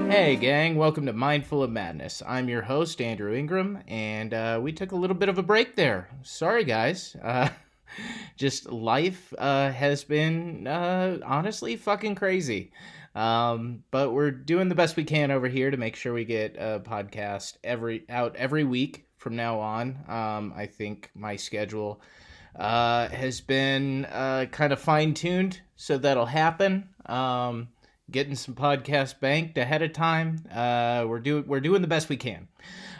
Hey, gang, welcome to Mindful of Madness. I'm your host, Andrew Ingram, and we took a little bit of a break there. Sorry, guys. Just life has been honestly fucking crazy. But we're doing the best we can over here to make sure we get a podcast every week from now on. I think my schedule has been kind of fine tuned, so that'll happen. Getting some podcasts banked ahead of time. We're doing the best we can.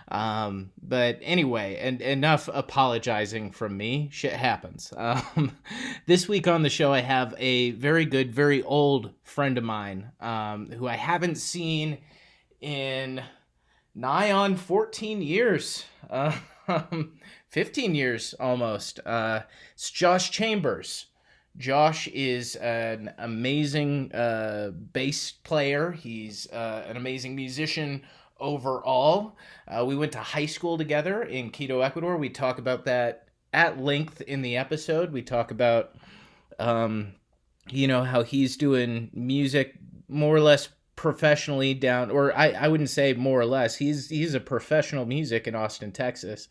But anyway, and enough apologizing from me. Shit happens. This week on the show, I have a very good, very old friend of mine who I haven't seen in nigh on 14 years. 15 years almost. It's Josh Chambers. Josh is an amazing bass player. He's an amazing musician overall. We went to high school together in Quito, Ecuador. We talk about that at length in the episode. We talk about, how he's doing music more or less professionally down, or I wouldn't say more or less. He's a professional music in Austin, Texas.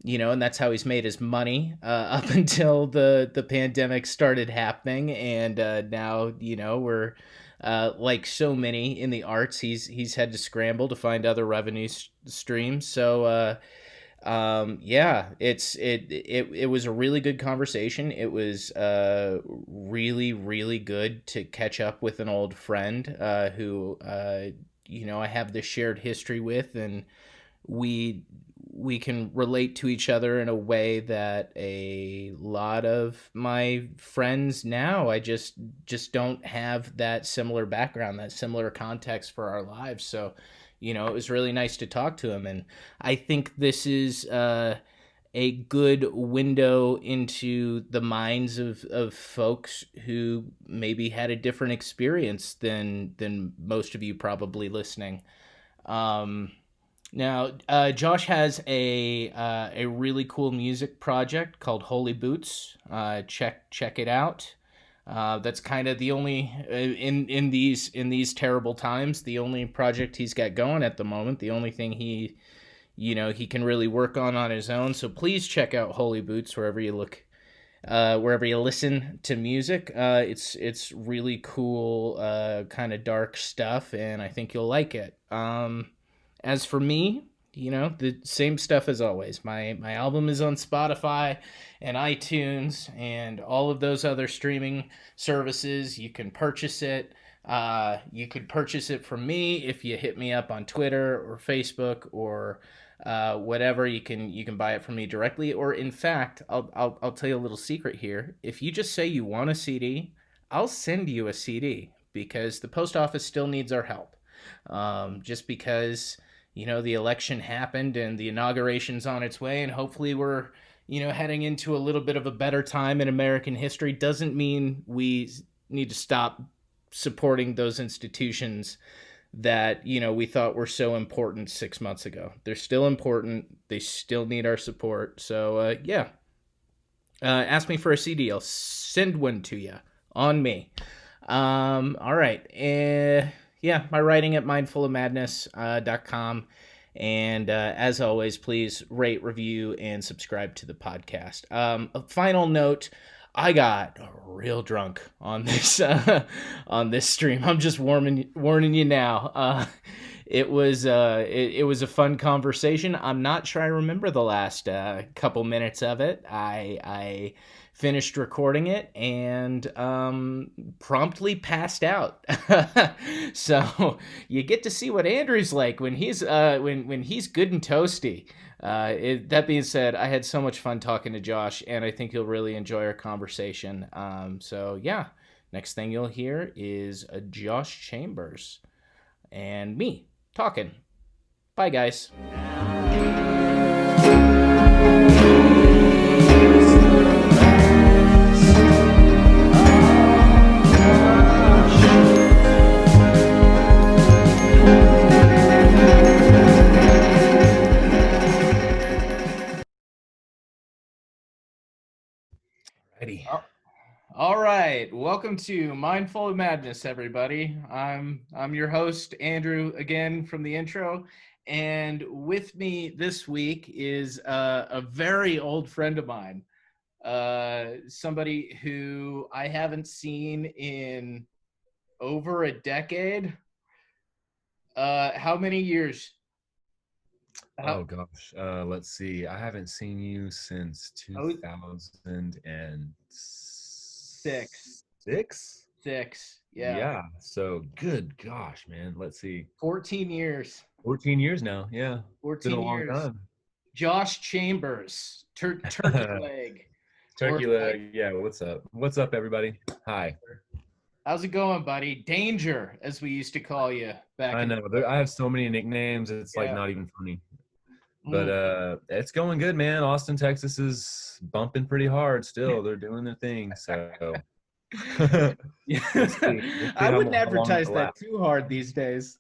And that's how he's made his money up until the pandemic started happening, and now we're like so many in the arts, he's had to scramble to find other revenue streams. So it was a really good conversation. It was really really good to catch up with an old friend who I have this shared history with, and we can relate to each other in a way that a lot of my friends now, I just don't have that similar background, that similar context for our lives. So it was really nice to talk to him, and I think this is a good window into the minds of folks who maybe had a different experience than most of you probably listening. Now, Josh has a really cool music project called Holy Boots. Check it out. That's kind of the only in these terrible times, the only project he's got going at the moment. The only thing he can really work on his own. So please check out Holy Boots wherever you look. Wherever you listen to music. It's really cool, kind of dark stuff, and I think you'll like it. As for me, the same stuff as always. My album is on Spotify and iTunes and all of those other streaming services. You can purchase it. You could purchase it from me if you hit me up on Twitter or Facebook or whatever. You can buy it from me directly. Or in fact, I'll tell you a little secret here. If you just say you want a CD, I'll send you a CD, because the post office still needs our help. Just because the election happened and the inauguration's on its way, and hopefully we're heading into a little bit of a better time in American history, doesn't mean we need to stop supporting those institutions that we thought were so important 6 months ago. They're still important. They still need our support. So ask me for a CD. I'll send one to you on me. All right. My writing at mindfulofmadness.com. And as always, please rate, review, and subscribe to the podcast. A final note, I got real drunk on this stream. I'm just warning you now. It was a fun conversation. I'm not sure I remember the last couple minutes of it. I finished recording it and promptly passed out. So you get to see what Andrew's like when he's when he's good and toasty. That being said, I had so much fun talking to Josh, and I think you'll really enjoy our conversation. Next thing you'll hear is Josh Chambers and me talking. Bye, guys. Ready. All right, welcome to Mindful of Madness, everybody. I'm your host Andrew again from the intro, and with me this week is a very old friend of mine, somebody who I haven't seen in over a decade. How many years? How Oh gosh, let's see. I haven't seen you since oh 2006. six, six, yeah, Yeah, so good gosh, man. Let's see. 14 years, 14 years now. Yeah, it's been a 14 long years. time. Josh Chambers, turkey leg, or Turkey leg. Yeah, what's up? What's up, everybody? Hi. how's it going, buddy? Danger, as we used to call you back I in the know I day. have so many nicknames. It's like Yeah. not even funny. But Mm. it's going good, man. Austin, Texas is bumping pretty hard still. They're doing their thing. So we'll see. Yeah. We'll see I wouldn't how long advertise it that lasts. too hard these days.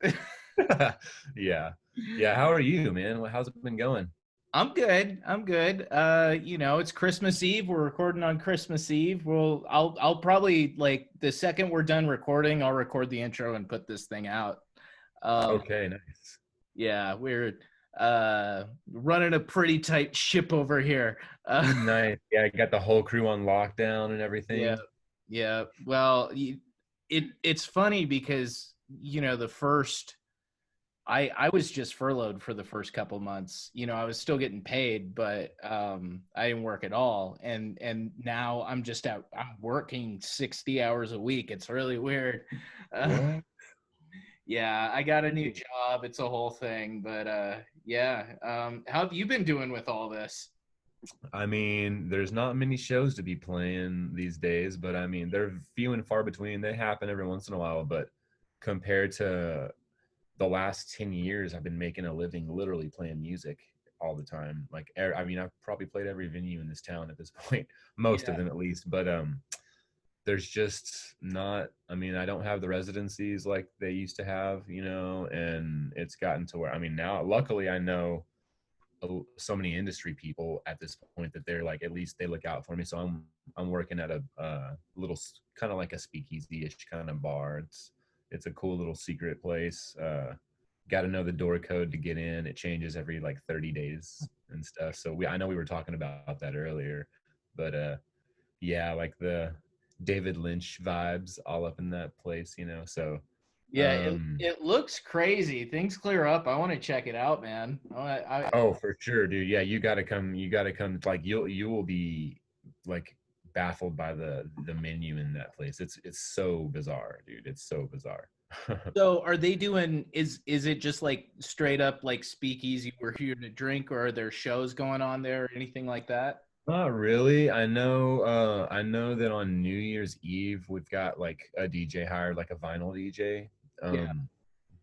Yeah. Yeah. How are you, man? How's it been going? I'm good. I'm good. It's Christmas Eve. We're recording on Christmas Eve. I'll probably like the second we're done recording, I'll record the intro and put this thing out. Um, Okay, nice. yeah, we're running a pretty tight ship over here. Nice. Yeah, I got the whole crew on lockdown and Yeah, everything. yeah. Well, it's funny because the first I was just furloughed for the first couple months. I was still getting paid, but I didn't work at all. And now I'm just out. I'm working 60 hours a week. It's really weird. Uh, What? yeah, I got a new job. It's a whole thing, but yeah. How have you been doing with all this? I mean, there's not many shows to be playing these days, but I mean, they're few and far between. They happen every once in a while, but compared to the last 10 years, I've been making a living literally playing music all the time. I mean, I've probably played every venue in this town at this point, most of Yeah, them at least, but there's just not, I mean, I don't have the residencies like they used to have, and it's gotten to where, I mean, now luckily I know so many industry people at this point that they're like, at least they look out for me. So I'm working at a little kind of like a speakeasy-ish kind of bar. It's a cool little secret place. Got to know the door code to get in. It changes every like 30 days and stuff. So I know we were talking about that earlier, but yeah, like the David Lynch vibes all up in that place, So yeah. It um it looks crazy. Things clear up. I want to check it out, man. oh, for sure, dude. Yeah, you got to come. You got to come. Like you will be like baffled by the menu in that place. It's so bizarre, dude. It's so bizarre. So are they doing is it just like straight up like speakeasy, we're here to drink, or are there shows going on there or anything like that? Not really. I know that on New Year's Eve we've got like a DJ hired, like a vinyl DJ. Yeah, Um,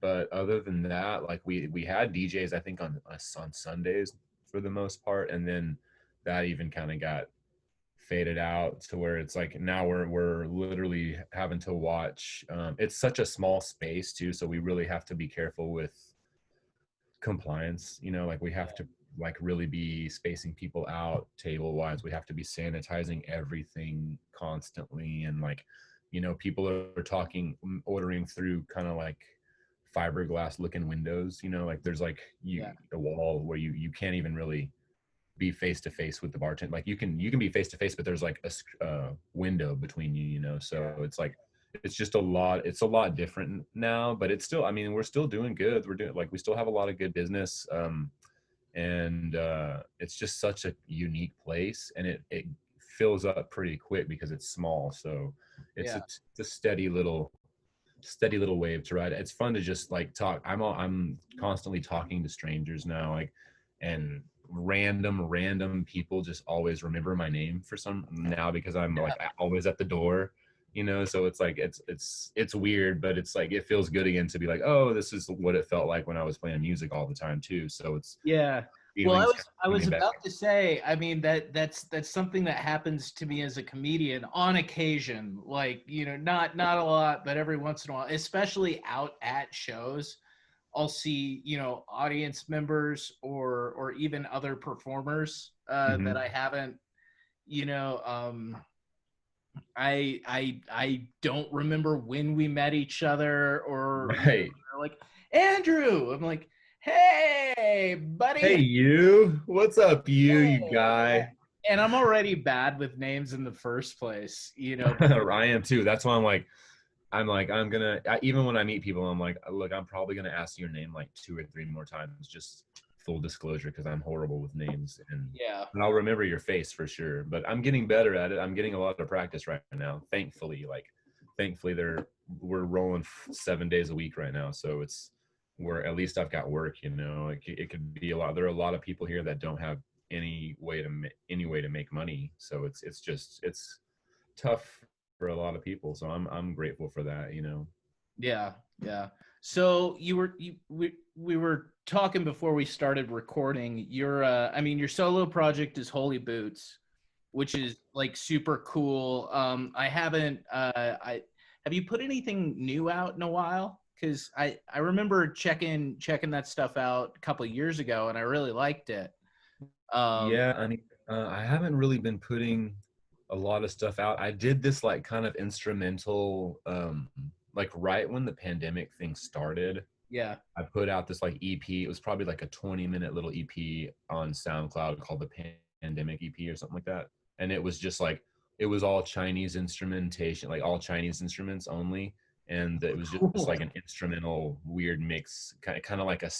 but other than that, like we had DJs I think on us on Sundays for the most part, and then that even kind of got faded out to where it's like now we're literally having to watch. It's such a small space too, so we really have to be careful with compliance. Like we have to like really be spacing people out table wise. We have to be sanitizing everything constantly, and like people are talking, ordering through kind of like fiberglass looking windows. Like there's like yeah, a wall where you can't even really be face to face with the bartender. Like you can be face to face, but there's like a window between you. So yeah, it's like it's just a lot. It's a lot different now, but it's still. I mean, we're still doing good. We're doing like we still have a lot of good business. And it's just such a unique place, and it fills up pretty quick because it's small. So yeah, it's a steady little wave to ride. It's fun to just like talk. I'm constantly talking to strangers now, like, and random people just always remember my name for some now because I'm yeah, like always at the door. So it's like it's weird, but it's like it feels good again to be like, oh, this is what it felt like when I was playing music all the time too. So it's yeah. Well, I feelings kind was of I coming was back. about to say, I mean that's something that happens to me as a comedian on occasion. Like, not a lot, but every once in a while, especially out at shows. I'll see, audience members or even other performers that Hmm. I haven't, you know, um, I don't remember when we met each other, or Right. like Andrew. I'm like, hey, Hey, buddy. you. What's up, you Hey. guy? And I'm already bad with names in the first place, I am too. That's why I'm gonna even when I meet people, I'm like, look, I'm probably gonna ask your name like 2 or 3 more times, just full disclosure, because I'm horrible with names, Yeah. and I'll remember your face for sure. But I'm getting better at it. I'm getting a lot of practice right now. Thankfully, we're rolling 7 days a week right now, so it's where at least I've got work. It could be a lot. There are a lot of people here that don't have any way to make money, so it's tough for a lot of people. So I'm grateful for that. Yeah, yeah. So we were talking before we started recording. Your solo project is Holy Boots, which is like super cool. I haven't I have you put anything new out in a while? Because I remember checking that stuff out a couple of years ago and I really liked it. Um, Yeah, I mean, I haven't really been putting a lot of stuff out. I did this like kind of instrumental, like right when the pandemic thing started. yeah. I put out this like EP. It was probably like a 20-minute little EP on SoundCloud called the Pandemic EP or something like that. And it was just like it was all Chinese instrumentation, like all Chinese instruments only. And it was just Cool. like an instrumental weird mix, kind of like a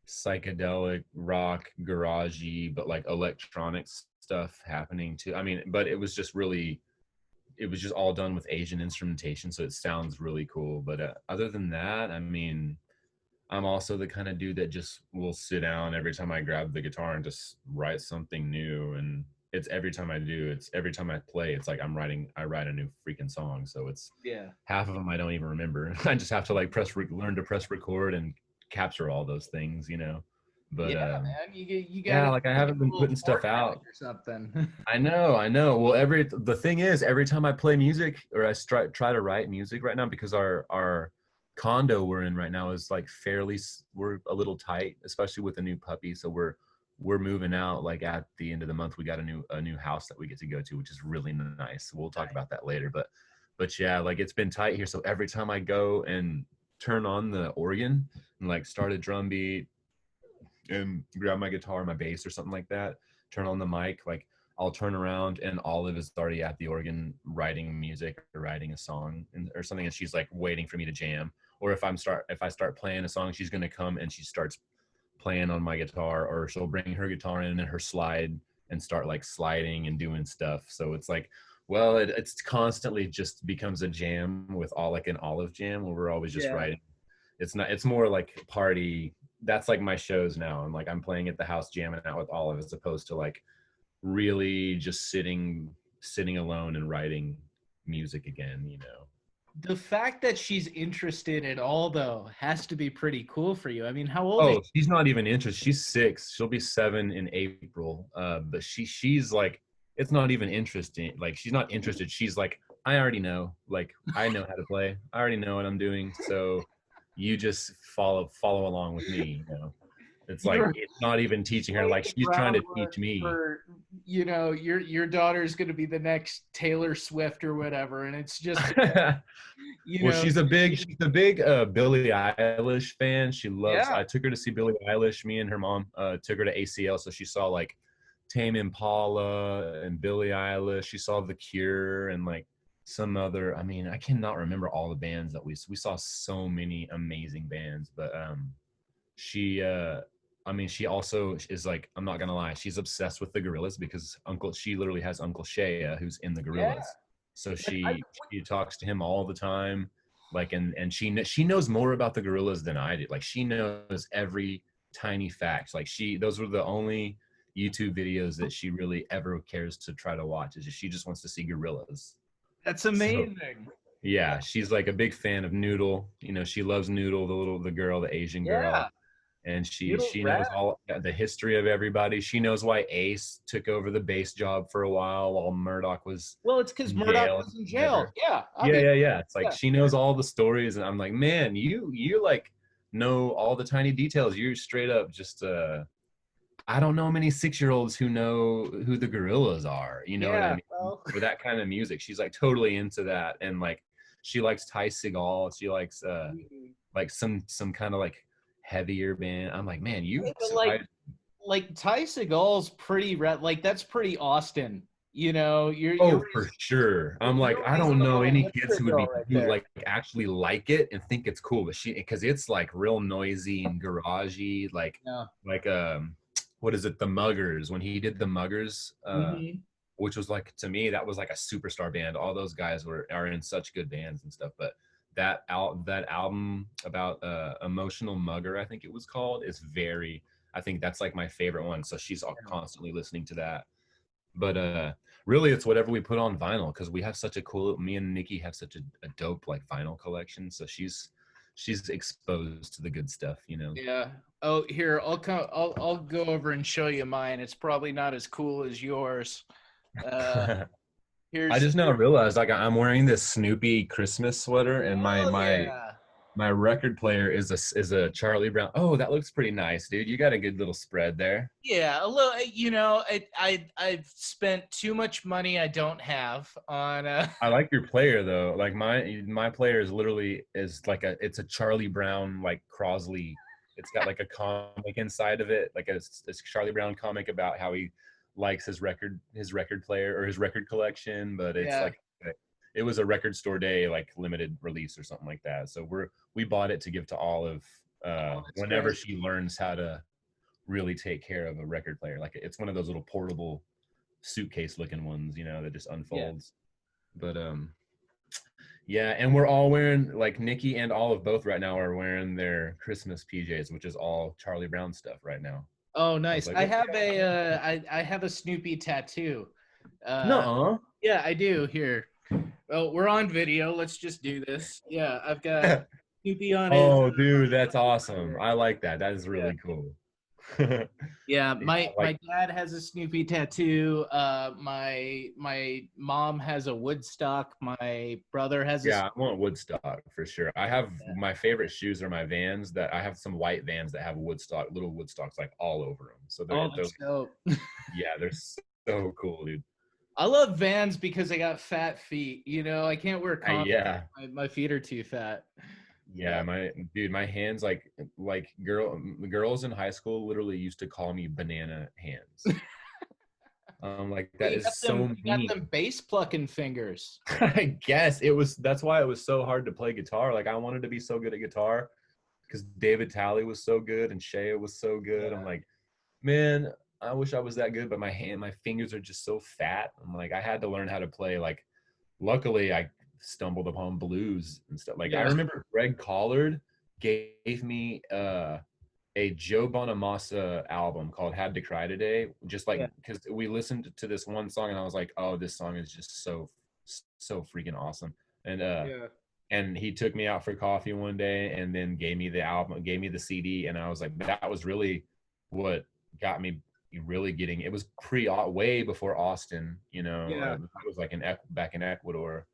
psychedelic rock garagey, but like electronic stuff happening too. I mean, but it was just all done with Asian instrumentation, so it sounds really cool. But other than that, I mean, I'm also the kind of dude that just will sit down every time I grab the guitar and just write something new. And it's every time I play, it's like I write a new freaking song. So it's Yeah. half of them I don't even remember. I just have to like learn to press record and capture all those things. Yeah, But man. You got yeah, to like I make a haven't been little putting stuff fortnight out. or something. I know. Well, the thing is, every time I play music or I try to write music right now, because our condo we're in right now is like we're a little tight, especially with a new puppy. So we're moving out like at the end of the month. We got a new house that we get to go to, which is really nice. We'll talk about that later, but yeah, like it's been tight here. So every time I go and turn on the organ and like start a drum beat and grab my guitar, my bass, or something like that, turn on the mic, like I'll turn around and Olive is already at the organ writing music or writing a song or something, and she's like waiting for me to jam. Or if I start playing a song, she's gonna come and she starts playing on my guitar, or she'll bring her guitar in and her slide and start like sliding and doing stuff. So it's like, well, it's constantly just becomes a jam with all like an Olive jam where we're always just Yeah. writing. It's more like party. That's like my shows now. I'm playing at the house jamming out with Olive, as opposed to like really just sitting alone and writing music again. The fact that she's interested at all, though, has to be pretty cool for you. I mean, how old is Oh, she's not even interested. She's 6. She'll be 7 in April. But she's like, it's not even interesting. Like she's not interested. She's like, I already know. Like I know how to play. I already know what I'm doing. So you just follow along with me. It's like you're it's not even teaching her. laying Like the she's trying to teach groundwork me. for, your daughter's going to be the next Taylor Swift or whatever, and it's just, you Well, know, she's a big Billie Eilish fan. She loves. yeah, I took her to see Billie Eilish. Me and her mom took her to ACL, so she saw like Tame Impala and Billie Eilish. She saw The Cure and like some other. I mean, I cannot remember all the bands that we saw. So many amazing bands, but she I mean, she also is like, I'm not gonna lie, she's obsessed with the Gorillas, because she literally has Uncle Shea who's in the yeah. Gorillas. So Like, she talks to him all the time, like, and she knows more about the Gorillas than I did. Like she knows every tiny fact. Like those were the only YouTube videos that she really ever cares to try to watch. Is she just wants to see gorillas. that's So amazing. yeah, she's like a big fan of Noodle. She loves Noodle, the girl, the Asian girl, Yeah, and she Noodle's she rad. knows all the history of everybody. She knows why Ace took over the bass job for a while Murdoch was Well, it's because in Murdoch jail and was in jail. whatever. Yeah, Yeah, obviously. yeah, yeah. It's like Yeah. she knows all the stories, and I'm like, man, you like know all the tiny details. You're straight up just I don't know many 6-year-olds who know who the Gorillas are. You know what I Yeah, mean? well, For that kind of music, she's like totally into that, and like she likes Ty Segall. She likes like some kind of like heavier band. I'm like, man, you hey, but surprised. like Ty Segall's pretty like that's pretty Austin. You know, Oh, for sure. I'm like, you're I don't raising a know little any kids hipster who would girl be right who there. like actually like it and think it's cool, but she because it's like real noisy and garagey, Yeah. like what is it, the Muggers when he did the Muggers, Hmm. which was like to me that was like a superstar band. All those guys are in such good bands and stuff, but that album about Emotional Mugger, I think it was called, is very. I think that's like my favorite one. So she's constantly listening to that. But really, it's whatever we put on vinyl because we have such a cool. Me and Nikki have such a dope like vinyl collection. So she's exposed to the good stuff, you know. Yeah. Oh, here I'll come. I'll go over and show you mine. It's probably not as cool as yours. Uh, I here's just now realized like I'm wearing this Snoopy Christmas sweater, and my hell my yeah. my record player is a Charlie Brown. Oh, that looks pretty nice, dude. You got a good little spread there. Yeah, a little. You know, I've spent too much money I don't have on. I like your player though. Like my player is literally is like it's a Charlie Brown like Crosley. It's got like a comic inside of it, like a Charlie Brown comic about how he likes his record player or his record collection. But it's Yeah. like it was a record store day like limited release or something like that. So we bought it to give to Olive Oh, that's whenever great. she learns how to really take care of a record player. Like it's one of those little portable suitcase looking ones, you know, that just Yeah. unfolds. But yeah, and we're all wearing like Nikki and Olive both right now are wearing their Christmas PJs, which is all Charlie Brown stuff right now. Oh, I was nice. like, I what? have I have a Snoopy tattoo. Uh, No. yeah, I do. Here. Well, we're on video. Let's just do this. Yeah, I've got Snoopy on his Oh, dude, that's awesome. here. I like that. That is Yeah. really cool. Yeah, Yeah, like my dad has a Snoopy tattoo. My mom has a Woodstock. My brother has a yeah, I want Woodstock for sure. I have yeah. my favorite shoes are my Vans that I have some white Vans that have Woodstock, little Woodstocks like all over them. So Oh, they're that's dope. yeah, they're so cool, dude. I love Vans because I got fat feet. You know, I can't wear Converse. Yeah, My feet are too fat. yeah, my dude, my hands like girls in high school literally used to call me banana hands. Like Well, that is so you got them mean. bass plucking fingers. I guess it was that's why it was so hard to play guitar. Like I wanted to be so good at guitar because David Talley was so good and Shea was so good. I'm Yeah. like, man, I wish I was that good, but my fingers are just so fat. I'm like, I had to learn how to play. Like, luckily, I stumbled upon blues and stuff. Like, I Yeah. remember Greg Collard gave me a Joe Bonamassa album called "Had to Cry Today," just like Yeah. because we listened to this one song and I was like, oh, this song is just so freaking awesome. And Yeah. and he took me out for coffee one day and then gave me the album, gave me the CD, and I was like, that was really what got me really getting. It was way before Austin, you know. Yeah. It was like back in Ecuador.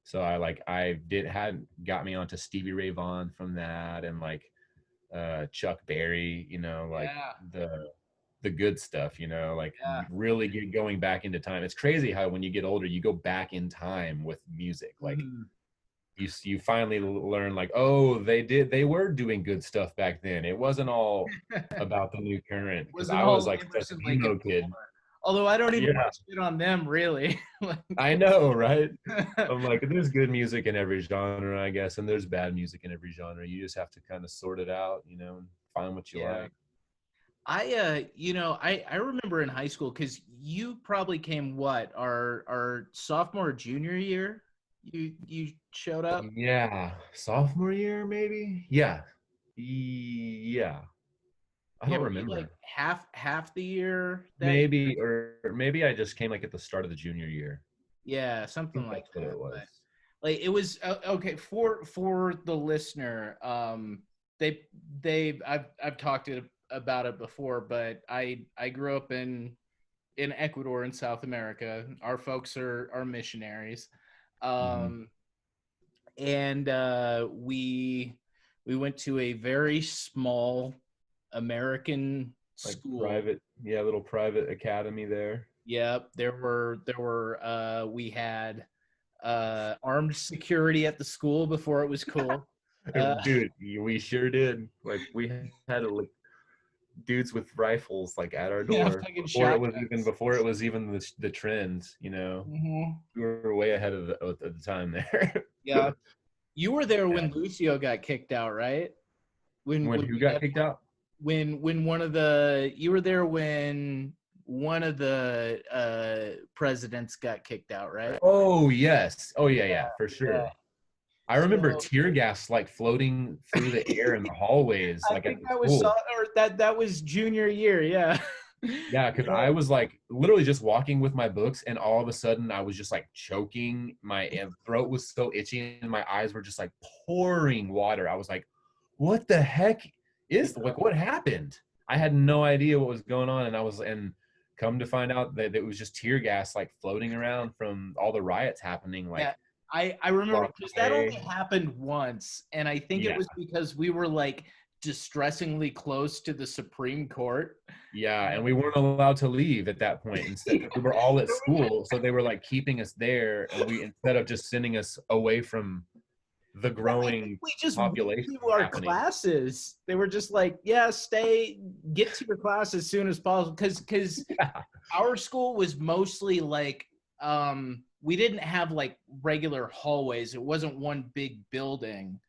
So I did had got me onto Stevie Ray Vaughan from that, and like Chuck Berry, you know, like Yeah. the good stuff, you know, like Yeah. really get going back into time. It's crazy how when you get older, you go back in time with music. Like Mhm. you finally learn like, oh, they were doing good stuff back then. It wasn't all about the new current because Wasn't I was all like such Emerson, an Lake and emo kid. Palmer. Although I don't even Yeah, want to shit on them, really. I know, right? I'm like, there's good music in every genre, I guess, and there's bad music in every genre. You just have to kind of sort it out, you know, and find what you Yeah. like. You know, I remember in high school because you probably came what our sophomore or junior year. You showed up. Yeah, sophomore year maybe. Yeah, yeah. I Yeah, don't were you like remember. half the year that year? Maybe or maybe I just came like at the start of the junior year. Yeah, I something think like that's what that. it But was. like it was okay for the listener. They I've talked about it before, but I grew up in Ecuador in South America. Our folks are missionaries. Hmm. Um, and we went to a very small American Like school. private. Yeah, little private academy there. Yep, we had armed security at the school before it was cool. Uh, Dude, we sure did. Like we had like dudes with rifles like at our yeah, door fucking before shotguns. it was even the trend. You know, Hmm. we were way ahead of the time there. Yeah, you were there Yeah. when Lucio got kicked out, right? When When when who we got had kicked out? when one of the you were there when one of the presidents got kicked out, right? Oh yes. Oh yeah, yeah, for Yeah. sure. I remember So tear gas like floating through the air in the hallways, I like at think the that was school. or that was junior year. Yeah. Yeah, because I was like literally just walking with my books, and all of a sudden I was just like choking. My throat was so itchy, and my eyes were just like pouring water. I was like, "What the heck is Yeah. like? What happened?" I had no idea what was going on, and come to find out that it was just tear gas like floating around from all the riots happening Yeah, like I remember across because the that only way. happened once, and I think it Yeah. was because we were like distressingly close to the Supreme Court. Yeah, and we weren't allowed to leave at that point. Instead, Yeah, we were all at so we just school, so they were like keeping us there, and we instead of just sending us away from the I think growing we just went population to our happening. classes. They were just like, yeah, get to your class as soon as possible, because Yeah. our school was mostly like we didn't have like regular hallways. It wasn't one big building.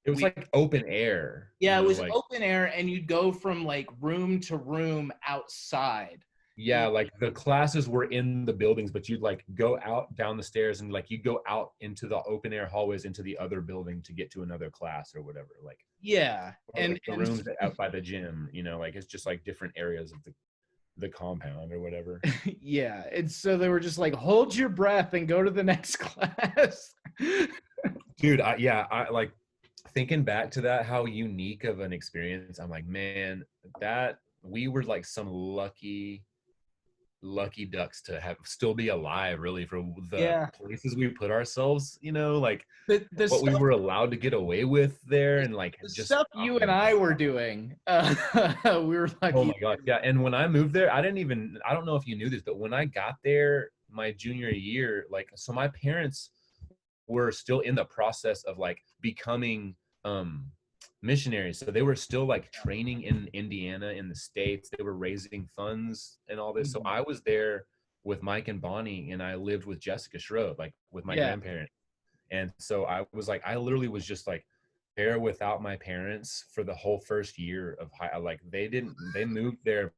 It was We like open air, Yeah, it was like open air, and you'd go from like room to room outside. yeah, like the classes were in the buildings, but you'd like go out down the stairs and like you'd go out into the open air hallways into the other building to get to another class or whatever. Like Yeah, or and like the rooms out by the gym, like it's just like different areas of the compound or whatever. yeah, and so they were just like, hold your breath and go to the next class. Dude, I like thinking back to that, how unique of an experience. I'm like, man, that we were like some lucky ducks to have still be alive, really, for the Yeah, places we put ourselves, like the what we stuff were allowed to get away with there, and like the just stuff oh you and man. I were doing, we were Oh lucky. my gosh, yeah. And when I moved there, I don't know if you knew this, but when I got there my junior year, like, so my parents were still in the process of like becoming missionaries. So they were still like training in Indiana in the States. They were raising funds and all this. So Mhm. I was there with Mike and Bonnie, and I lived with Jessica Schroed, like with my Yeah, grandparents. And so I was like, I literally was just like there without my parents for the whole first year of high. Like they moved there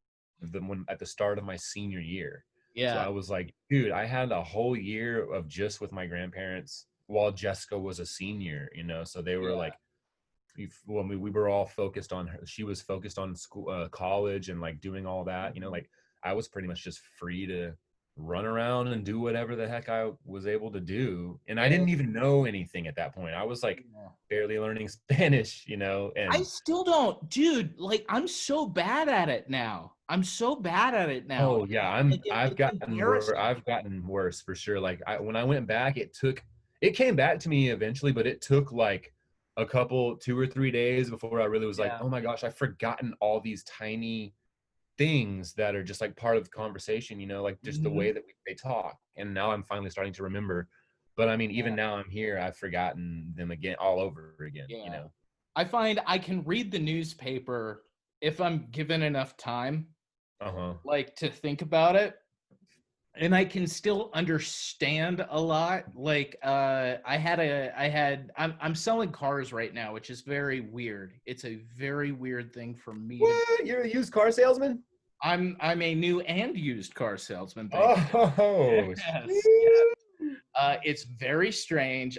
when at the start of my senior year. So yeah, I was like, dude, I had a whole year of just with my grandparents while Jessica was a senior, So they were yeah, like, well, we were all focused on her. She was focused on school, college, and like doing all that. Like I was pretty much just free to run around and do whatever the heck I was able to do. And I yeah. didn't even know anything at that point. I was like Yeah. barely learning Spanish, I and still don't, dude. Like, I'm so bad at it now. I'm so bad at it now. oh yeah, Like, it's embarrassing. I've gotten worse for sure. Like when I went back, it came back to me eventually, but it took like a couple 2 or 3 days before I really was like, Yeah. oh my gosh, I've forgotten all these tiny things that are just like part of the conversation, like just the Hmm. way that they talk. And now I'm finally starting to remember. But I mean, even Yeah. now I'm here, I've forgotten them again, all over again. Yeah. I find I can read the newspaper if I'm given enough time, Uh-huh. like to think about it. And I can still understand a lot. Like I'm selling cars right now, which is very weird. It's a very weird thing for me to What? You're a used car salesman? I'm a new and used car salesman, thank you. Oh, Yes. Yeah. It's very strange.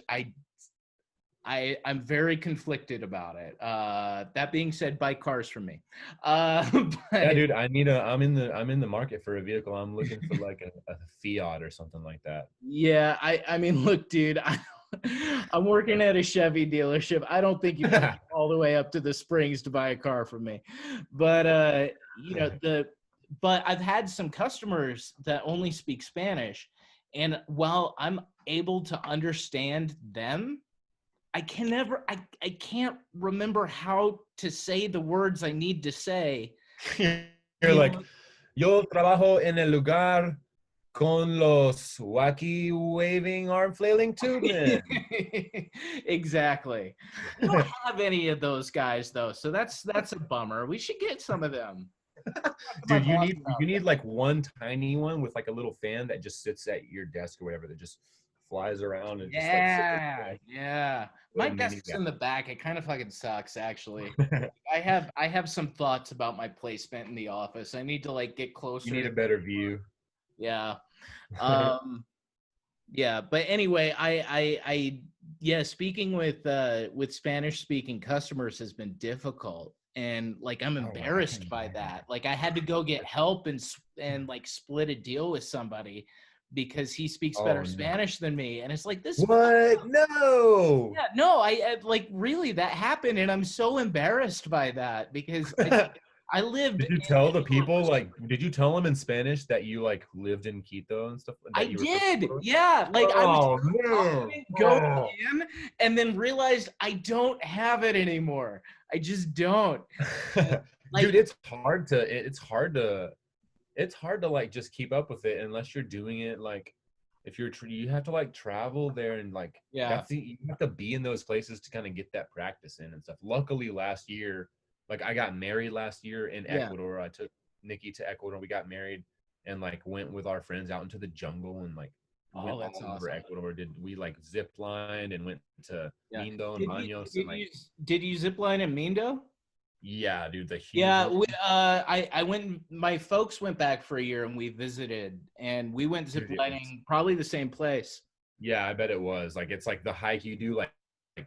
I'm very conflicted about it. That being said, buy cars from me. yeah, But dude. I'm in the market for a vehicle. I'm looking for like a Fiat or something like that. yeah, I mean, look, dude, I'm working at a Chevy dealership. I don't think you need to go all the way up to the Springs to buy a car from me. But but I've had some customers that only speak Spanish, and while I'm able to understand them, I can't remember how to say the words I need to say. You're You like, know, Yo trabajo en el lugar con los wacky waving arm flailing tube men. Exactly. We don't have any of those guys though, so that's a bummer. We should get some of them. Talk to my Dude, boss you about need like one tiny one with like a little fan that just sits at your desk or whatever that just flies around and just like sits yeah, like yeah. a My little mini desk's in the back. It kind of fucking sucks, actually. guy. I have some thoughts about my placement in the office. I need to like get You closer need to a the better door. view. Yeah. Um yeah, but anyway, I yeah, speaking with Spanish speaking customers has been difficult. And like I'm Oh, I can embarrassed by imagine. that. Like I had to go get help and like split a deal with somebody because he speaks better Oh no. Spanish than me. And it's like this. What? No. Yeah, no, I like really that happened, and I'm so embarrassed by that because I lived Did you in tell the Ecuador people like did you tell them in Spanish that you like lived in Quito and stuff I that you were from did, Ecuador? yeah. Like I was Oh man. confident going Oh. in, and then realized I don't have it anymore. I just don't. Dude, Like, it's hard to like just keep up with it unless you're doing it like if you have to like travel there and like yeah, that's the you have to be in those places to kind of get that practice in and stuff. Luckily last year, like I got married last year in yeah. Ecuador. I took Nikki to Ecuador. We got married and like went with our friends out into the jungle and like went Oh, that's all over awesome. Ecuador. Did we like zip lined and went to Yeah. Mindo and Did you Baños and did like you did you zip line in Mindo? yeah, dude, the huge Yeah, ones. I went. My folks went back for a year, and we visited, and we went Dude, it was ziplining, probably the same place. yeah, I bet it was. Like it's like the hike you do like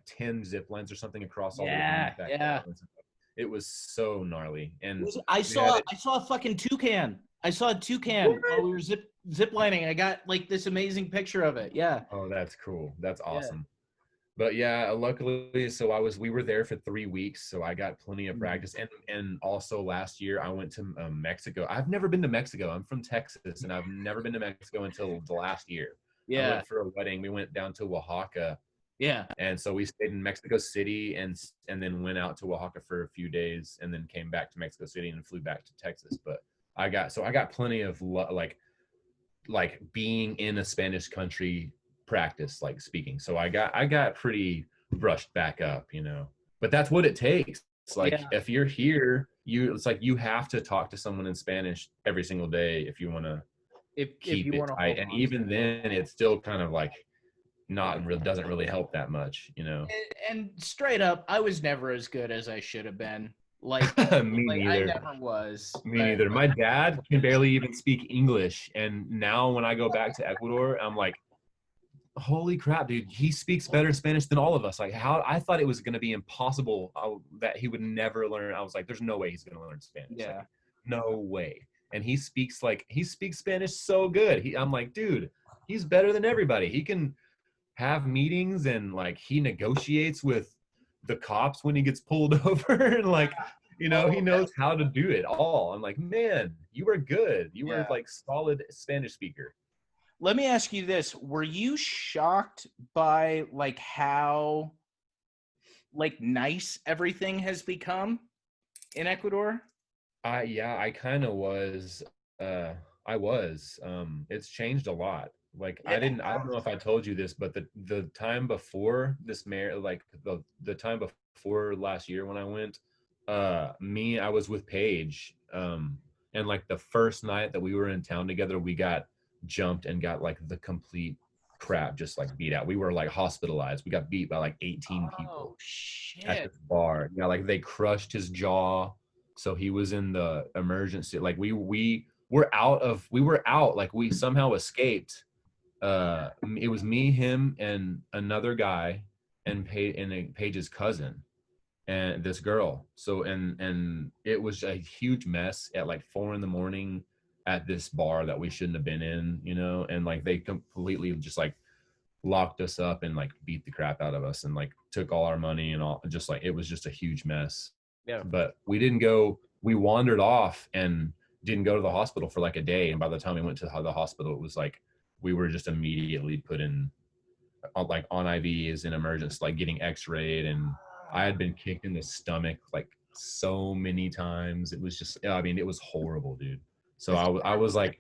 10 zip lines or something across all those Yeah, back yeah. mountains. It was so gnarly. And I we had saw it. I saw a fucking toucan. I saw a toucan while What? we were ziplining. I got like this amazing picture of it. Yeah, Oh, that's cool. That's yeah. awesome. But yeah, luckily, so we were there for 3 weeks, so I got plenty of Mm. practice. And also last year I went to Mexico. I've never been to Mexico. I'm from Texas, and I've never been to Mexico until the last year. I Yeah, went for a wedding. We went down to Oaxaca. yeah, And so we stayed in Mexico City and then went out to Oaxaca for a few days and then came back to Mexico City and flew back to Texas. But I got plenty of like being in a Spanish country practice like speaking. So I got pretty brushed back up, you know. But that's what it takes. It's like yeah. if you're here, it's like you have to talk to someone in Spanish every single day if you want to If keep you it want to tight. hold And on to even it. then it's still kind of like not really doesn't really help that much, you know. And straight up, I was never as good as I should have been. Like, Me like I neither. never was. Me neither. My dad can barely even speak English, and now when I go back to Ecuador, I'm like, holy crap, dude, he speaks better Spanish than all of us. Like, how I thought it was going to be impossible that he would never learn. I was like, there's no way he's going to learn Spanish. Like, Yeah, no way. And he speaks Spanish so good. I'm like, dude, he's better than everybody. He can have meetings and like he negotiates with the cops when he gets pulled over and like he well, knows how to do it all. I'm like, man, you were good. You were yeah. like solid Spanish speaker. Let me ask you this: were you shocked by like how like nice everything has become in Ecuador? Yeah, I kind of was. Uh, I was. It's changed a lot. Like It I don't know if I told you this, but the time before this like the time before last year when I went, I was with Paige. And like the first night that we were in town together, we got jumped and got like the complete crap just like beat out. We were like hospitalized. We got beat by like 18 Oh people at shit! this bar. Yeah, like they crushed his jaw, so he was in the emergency. Like we were out. Like we somehow escaped. It was me, him, and another guy, and Paige's cousin, and this girl. So and it was a huge mess at like 4 a.m. at this bar that we shouldn't have been in, you know. And like they completely just like locked us up and like beat the crap out of us and like took all our money and all just like it was just a huge mess. Yeah. But we wandered off and didn't go to the hospital for like a day. And by the time we went to the hospital, it was like we were just immediately put in like on IVs in emergency, like getting x-rayed. And I had been kicked in the stomach like so many times. It was just, I mean, it was horrible, dude. So I was like,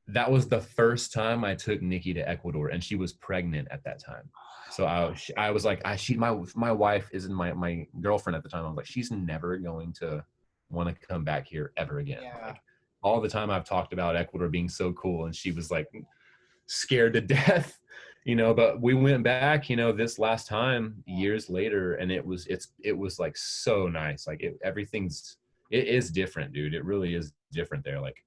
that was the first time I took Nikki to Ecuador, and she was pregnant at that time. So I was like, my wife isn't my girlfriend at the time. I was like, she's never going to want to come back here ever again. Yeah. Like all the time I've talked about Ecuador being so cool, and she was like scared to death, But we went back, this last time years later, and it was like so nice. Like it is different, dude. It really is different there. Like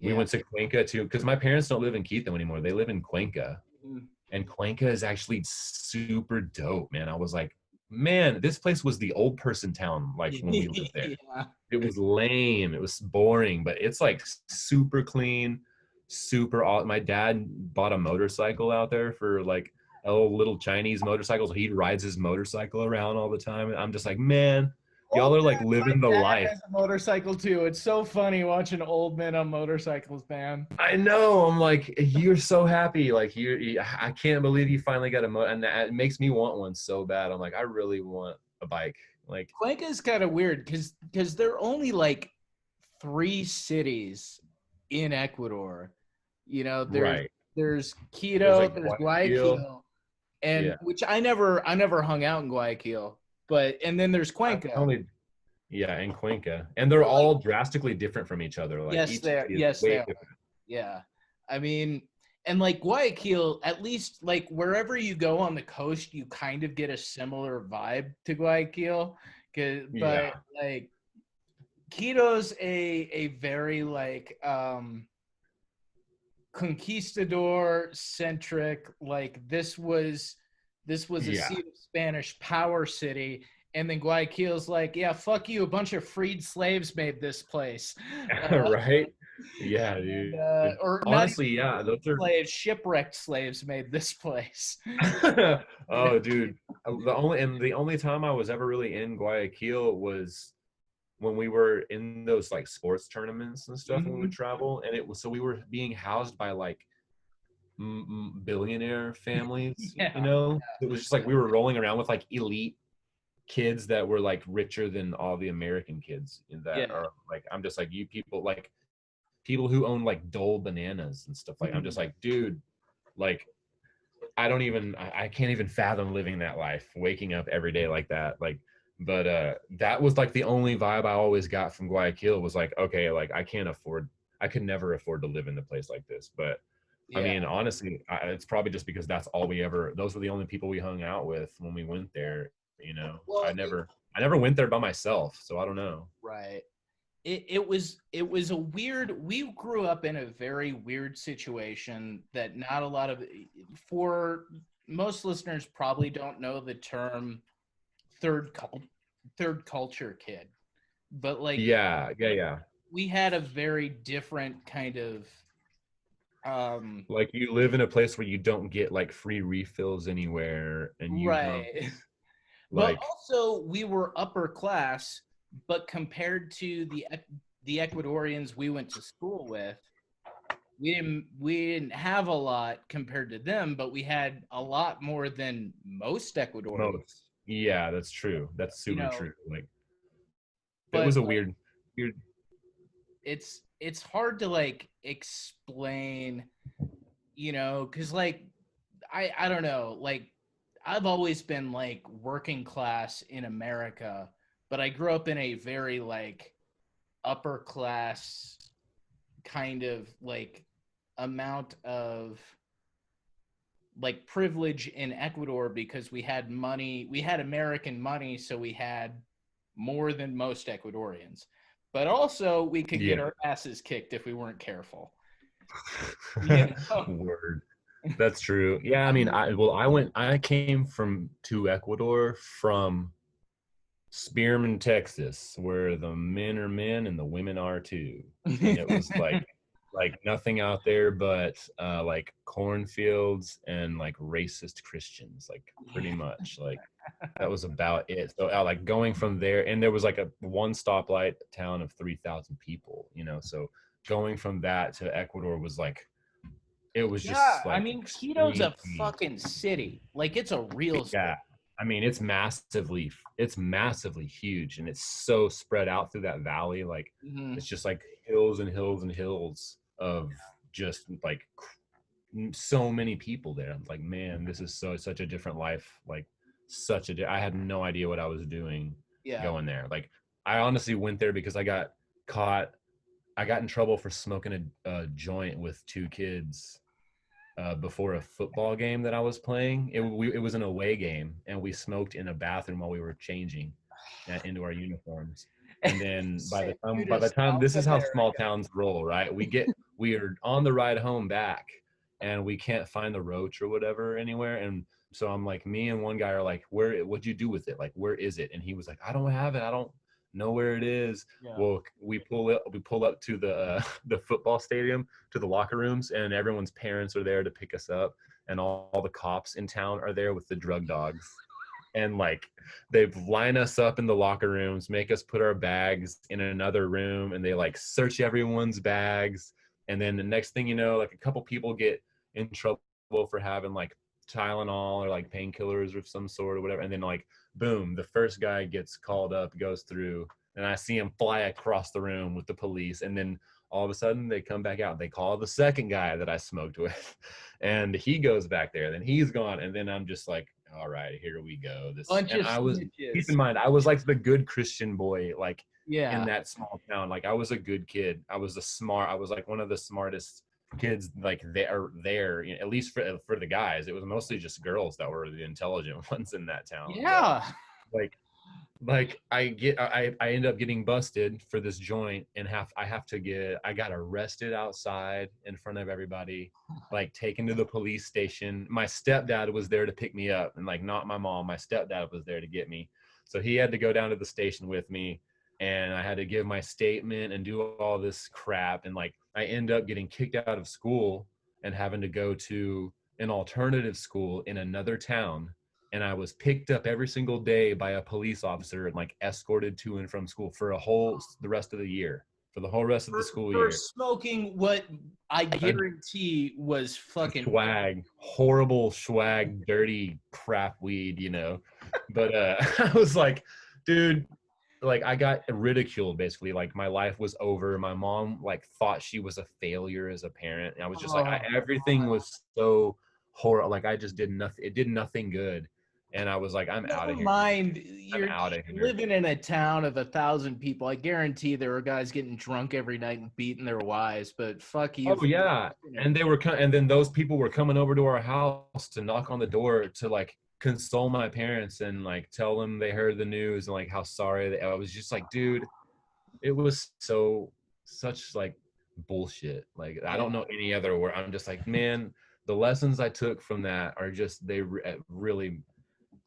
we Yeah. went to Cuenca too, because my parents don't live in Quito anymore. They live in Cuenca, Mhm. and Cuenca is actually super dope, man. I was like, man, this place was the old person town. Like when we lived there, Yeah. it was lame. It was boring, but it's like super clean, super. My dad bought a motorcycle out there for like a little Chinese motorcycle. So he rides his motorcycle around all the time. And I'm just like, man, y'all Old are like man, my living the dad life. has a motorcycle too. It's so funny watching old men on motorcycles, man. I know. I'm like, you're so happy. Like I can't believe you finally got a motor, and it makes me want one so bad. I'm like, I really want a bike. Like, Cuenca is kind of weird because there are only like three cities in Ecuador. You know, right. there's There's Quito, like there's Guayaquil. Guayaquil, and Yeah. which I never hung out in Guayaquil, but and then there's I've Cuenca. only Yeah, and Cuenca. And they're But like, all drastically different from each other. Like each city is yes, they way are. different. Yeah. I mean, and like Guayaquil, at least like wherever you go on the coast, you kind of get a similar vibe to Guayaquil. But Yeah. like Quito's a very like conquistador centric, like this was a Yeah. seat of Spanish power city. And then Guayaquil's like, yeah, fuck you. A bunch of freed slaves made this place. Right? Yeah, And dude. or not even Honestly, yeah, those are slaves, shipwrecked slaves made this place. oh dude. The only time I was ever really in Guayaquil was when we were in those like sports tournaments and stuff when we would Mhm. travel, and we were being housed by like billionaire families, Yeah, it was just like we were rolling around with like elite kids that were like richer than all the American kids that yeah. are like, I'm just like, you people, like people who own like Dole bananas and stuff. Like I'm just Mhm. like, dude, like I can't even fathom living that life, waking up every day like that. Like, but that was like the only vibe I always got from Guayaquil was like, okay, like I could never afford to live in a place like this. But I Yeah. mean, honestly, it's probably just because those were the only people we hung out with when we went there. Well, I never went there by myself, so I don't know. right. It was a weird. We grew up in a very weird situation that not a lot of for most listeners probably don't know the term third cult third culture kid, but like Yeah, yeah, yeah. we had a very different kind of um Like you live in a place where you don't get like free refills anywhere, and you don't right. But like also we were upper class, but compared to the Ecuadorians we went to school with, we didn't have a lot compared to them, but we had a lot more than most Ecuadorians, most. Yeah, that's true. That's you super know. true. Like it But was a like weird. it's hard to like explain, because like I don't know, like I've always been like working class in America, but I grew up in a very like upper class kind of like amount of like privilege in Ecuador because we had money, we had American money, so we had more than most Ecuadorians. But also we could get Yeah. our asses kicked if we weren't careful. You know? Word. That's true. Yeah, I I mean, mean, I came from to Ecuador from Spearman, Texas, where the men are men and the women are too. And it was like nothing out there but like cornfields and like racist Christians, like pretty much. Like that was about it. So like going from there, and there was like a one stoplight town of 3,000 people, so going from that to Ecuador was like it was yeah, just I like mean, Quito's a extremely fucking city. Like it's a real yeah. city. I mean, it's massively huge, and it's so spread out through that valley. Like, Hmm. it's just like hills and hills and hills of just like so many people there. I'm like, man, this is such a different life. Like, I had no idea what I was doing Yeah. going there. Like, I honestly went there because caught. I got in trouble for smoking a joint with two kids before a football game that I was playing. It was an away game, and we smoked in a bathroom while we were changing into our uniforms. And then You by to the time South this is how small America. towns roll, right? We are on the ride home back, and we can't find the roach or whatever anywhere. And so I'm like, me and one guy are like, where? What'd you do with it? Like, where is it? And he was like, I don't have it. I don't know where it is. Yeah. Well, we pull up to the the football stadium, to the locker rooms, and everyone's parents are there to pick us up, and all the cops in town are there with the drug dogs, and like they line us up in the locker rooms, make us put our bags in another room, and they like search everyone's bags. And then the next thing you know, like a couple people get in trouble for having like Tylenol or like painkillers of some sort or whatever. And then like boom, the first guy gets called up, goes through, and I see him fly across the room with the police. And then all of a sudden they come back out. They call the second guy that I smoked with, and he goes back there. Then he's gone, and then I'm just like, all right, here we go. Bunch And of I was, keep snitches. in mind, I was like the good Christian boy, like in Yeah. that small town. Like I was a good kid. I was like one of the smartest kids, like there, you know, at least for the guys. It was mostly just girls that were the intelligent ones in that town. But Yeah. like I end up getting busted for this joint, and I got arrested outside in front of everybody, like taken to the police station. My stepdad was there to pick me up, and like not my mom. My stepdad was there to get me. So he had to go down to the station with me, and I had to give my statement and do all this crap. And like I end up getting kicked out of school and having to go to an alternative school in another town, and I was picked up every single day by a police officer and like escorted to and from school for the rest of the year, for the whole rest of the school For year. smoking what I And guarantee was fucking swag, horrible swag, dirty crap weed, you know. But I was like, dude, like I got ridiculed basically. Like my life was over. My mom like thought she was a failure as a parent. And I was just like, oh, everything was so horrible. Like I just did nothing. It did nothing good. And I was like, I'm out never of here, dude. mind. I'm You're out of here. living in a town of 1,000 people. I guarantee there were guys getting drunk every night and beating their wives. But fuck you. Oh yeah, and and then those people were coming over to our house to knock on the door to like console my parents and like tell them they heard the news and like how sorry I was. Just like, dude, it was such like bullshit. Like I Yeah. don't know any other word. I'm just like, man, the lessons I took from that are just really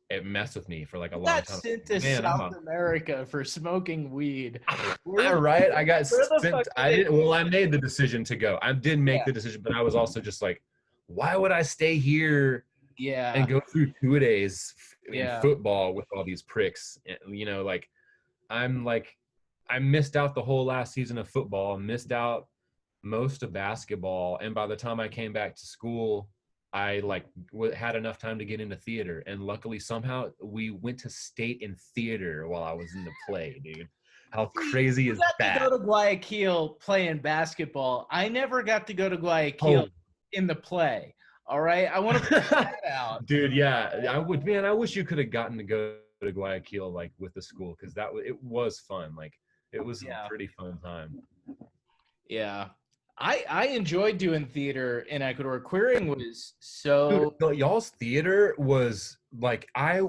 it messed with me for like a You long got time. sent to Man, South America for smoking weed. all Where, right. I got where the fuck sent. did I it? didn't. Well, I made the decision to go. I did make Yeah. the decision, but I was also just like, why would I stay here Yeah. and go through 2 days in Yeah. football with all these pricks? You know, I'm like, I missed out the whole last season of football, missed out most of basketball, and by the time I came back to school, I like had enough time to get into theater, and luckily somehow we went to state in theater while I was in the play, dude. How See, crazy you is got to go that? to Guayaquil playing basketball. I never got to go to Guayaquil Oh, in the play. All right. I want to point that out. dude, yeah, I would, man. I wish you could have gotten to go to Guayaquil like with the school, because it was fun. Like it was a Yeah. pretty fun time. Yeah. I enjoyed doing theater in Ecuador. Queering was Dude, so y'all's theater was like I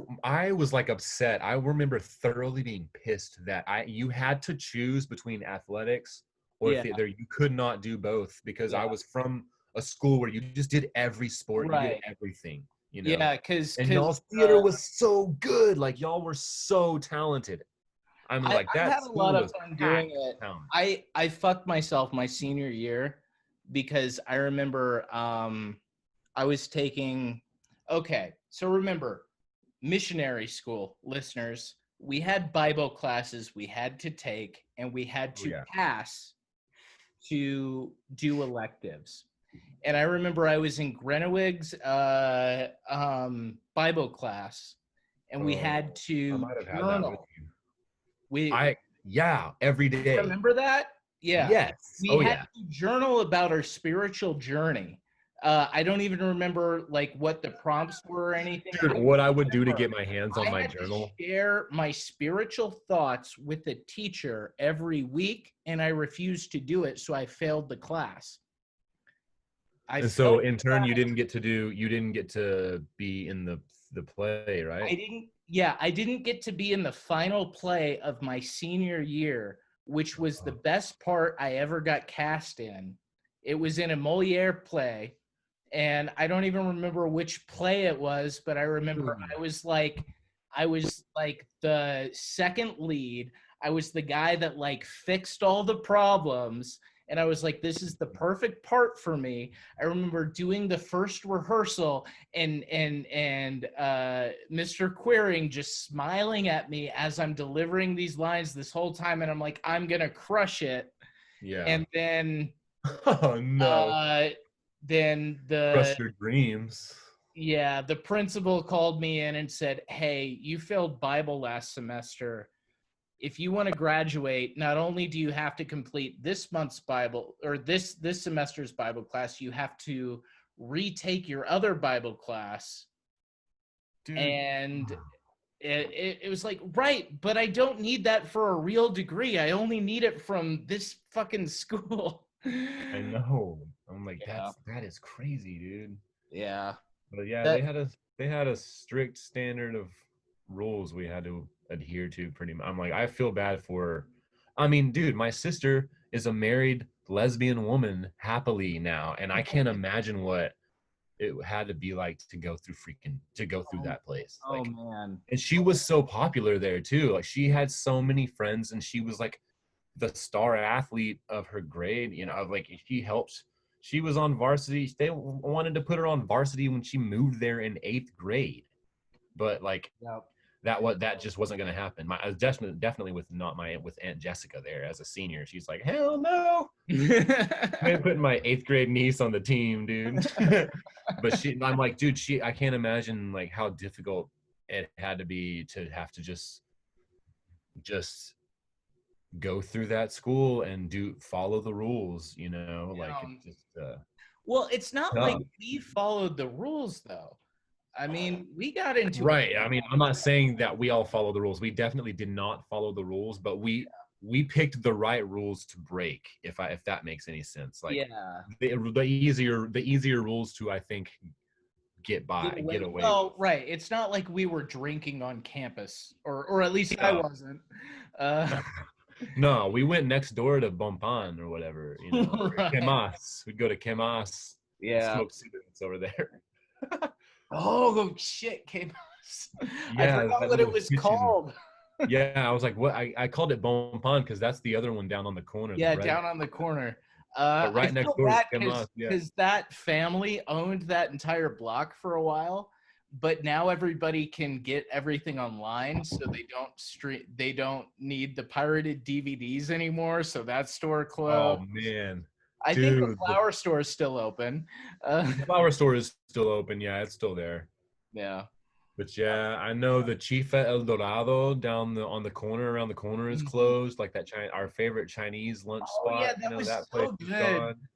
was like upset. I remember thoroughly being pissed that I you had to choose between athletics or yeah, theater. You could not do both because I yeah. was from a school where you just did every sport, you did Right. everything, you know. Yeah, cuz And cuz y'all's theater was so good. Like y'all were so talented. I mean, like I've that had a lot school of was fun doing packed. it. Town. I fucked myself my senior year because I remember I was taking okay, so remember missionary school listeners, we had Bible classes we had to take and we had Oh to yeah. pass to do electives. And I remember I was in Grenowig's Bible class, and we Oh, had I to might have had that with journal. you. We Yeah, every day. remember that? Yeah. Yes. We Oh had yeah. to journal about our spiritual journey. I don't even remember like what the prompts were or anything. Dude, I what just I would do to remember get my hands on I my had to journal. share my spiritual thoughts with the teacher every week, and I refused to do it, so I failed the class. I And failed so in the turn, class. you didn't get to be in the play, right? I didn't get to be in the final play of my senior year, which was the best part I ever got cast in. It was in a Moliere play, and I don't even remember which play it was, but I remember Dude. I was like the second lead. I was the guy that like fixed all the problems, and I was like, this is the perfect part for me. I remember doing the first rehearsal and Mr. Queering just smiling at me as I'm delivering these lines this whole time, and I'm like, I'm gonna crush it. Yeah. And Oh no. uh then Crush your dreams. the principal called me in and said, hey, you failed Bible last semester. If you want to graduate, not only do you have to complete this month's Bible or this semester's Bible class, you have to retake your other Bible class. Dude. And it was like, right, but I don't need that for a real degree. I only need it from this fucking school. I know. I'm like, Yeah. that is crazy, dude. Yeah. But yeah, That they had a strict standard of rules we had to adhere to pretty much. I'm like, I feel bad for I mean, dude, my sister is a married lesbian woman happily now, and I can't imagine what it had to be like to go through oh, that place. oh Like, man. and she was so popular there too. Like she had so many friends, and she was like the star athlete of her grade. You know, like she helped. She was on varsity. They wanted to put her on varsity when she moved there in 8th grade, but like Yep. that just wasn't going to happen. I was definitely with not my with Aunt Jessica there as a senior. She's like, hell no, I ain't putting my 8th grade niece on the team, dude. But I'm like, dude, I can't imagine like how difficult it had to be to have to just go through that school and follow the rules, you know, like it's Um, just well, it's not like tough. we followed the rules though. I mean, we got into Right. I mean, I'm not saying that we all follow the rules. We definitely did not follow the rules, but we picked the right rules to break, if that makes any sense. Like yeah. the easier rules to, I think, Get get away. away with. Well, right. It's not like we were drinking on campus, or at least I No. wasn't. Uh, No, we went next door to Bompan or whatever, you know, or right. Kemas. We'd go to Kemas and Yeah. smoke cigarettes over there. Oh shit, came. I Yeah, forgot that what it little was kitchen. called. Yeah, I was like, what? I called it Bompan because that's the other one down on the corner, the Yeah, bread. down on the corner. But I right next feel door is bad Kemas. Yeah. because that family owned that entire block for a while, but now everybody can get everything online, so they don't need the pirated DVDs anymore. So that store Oh closed. man, I think the dude, flower store is still open. the flower store is still open. Yeah, it's still there. Yeah. But yeah, I know the Chifa El Dorado down on the corner around the corner is Mhm. closed. Like that our favorite Chinese lunch Oh yeah, spot. You that know was that place so is good. gone.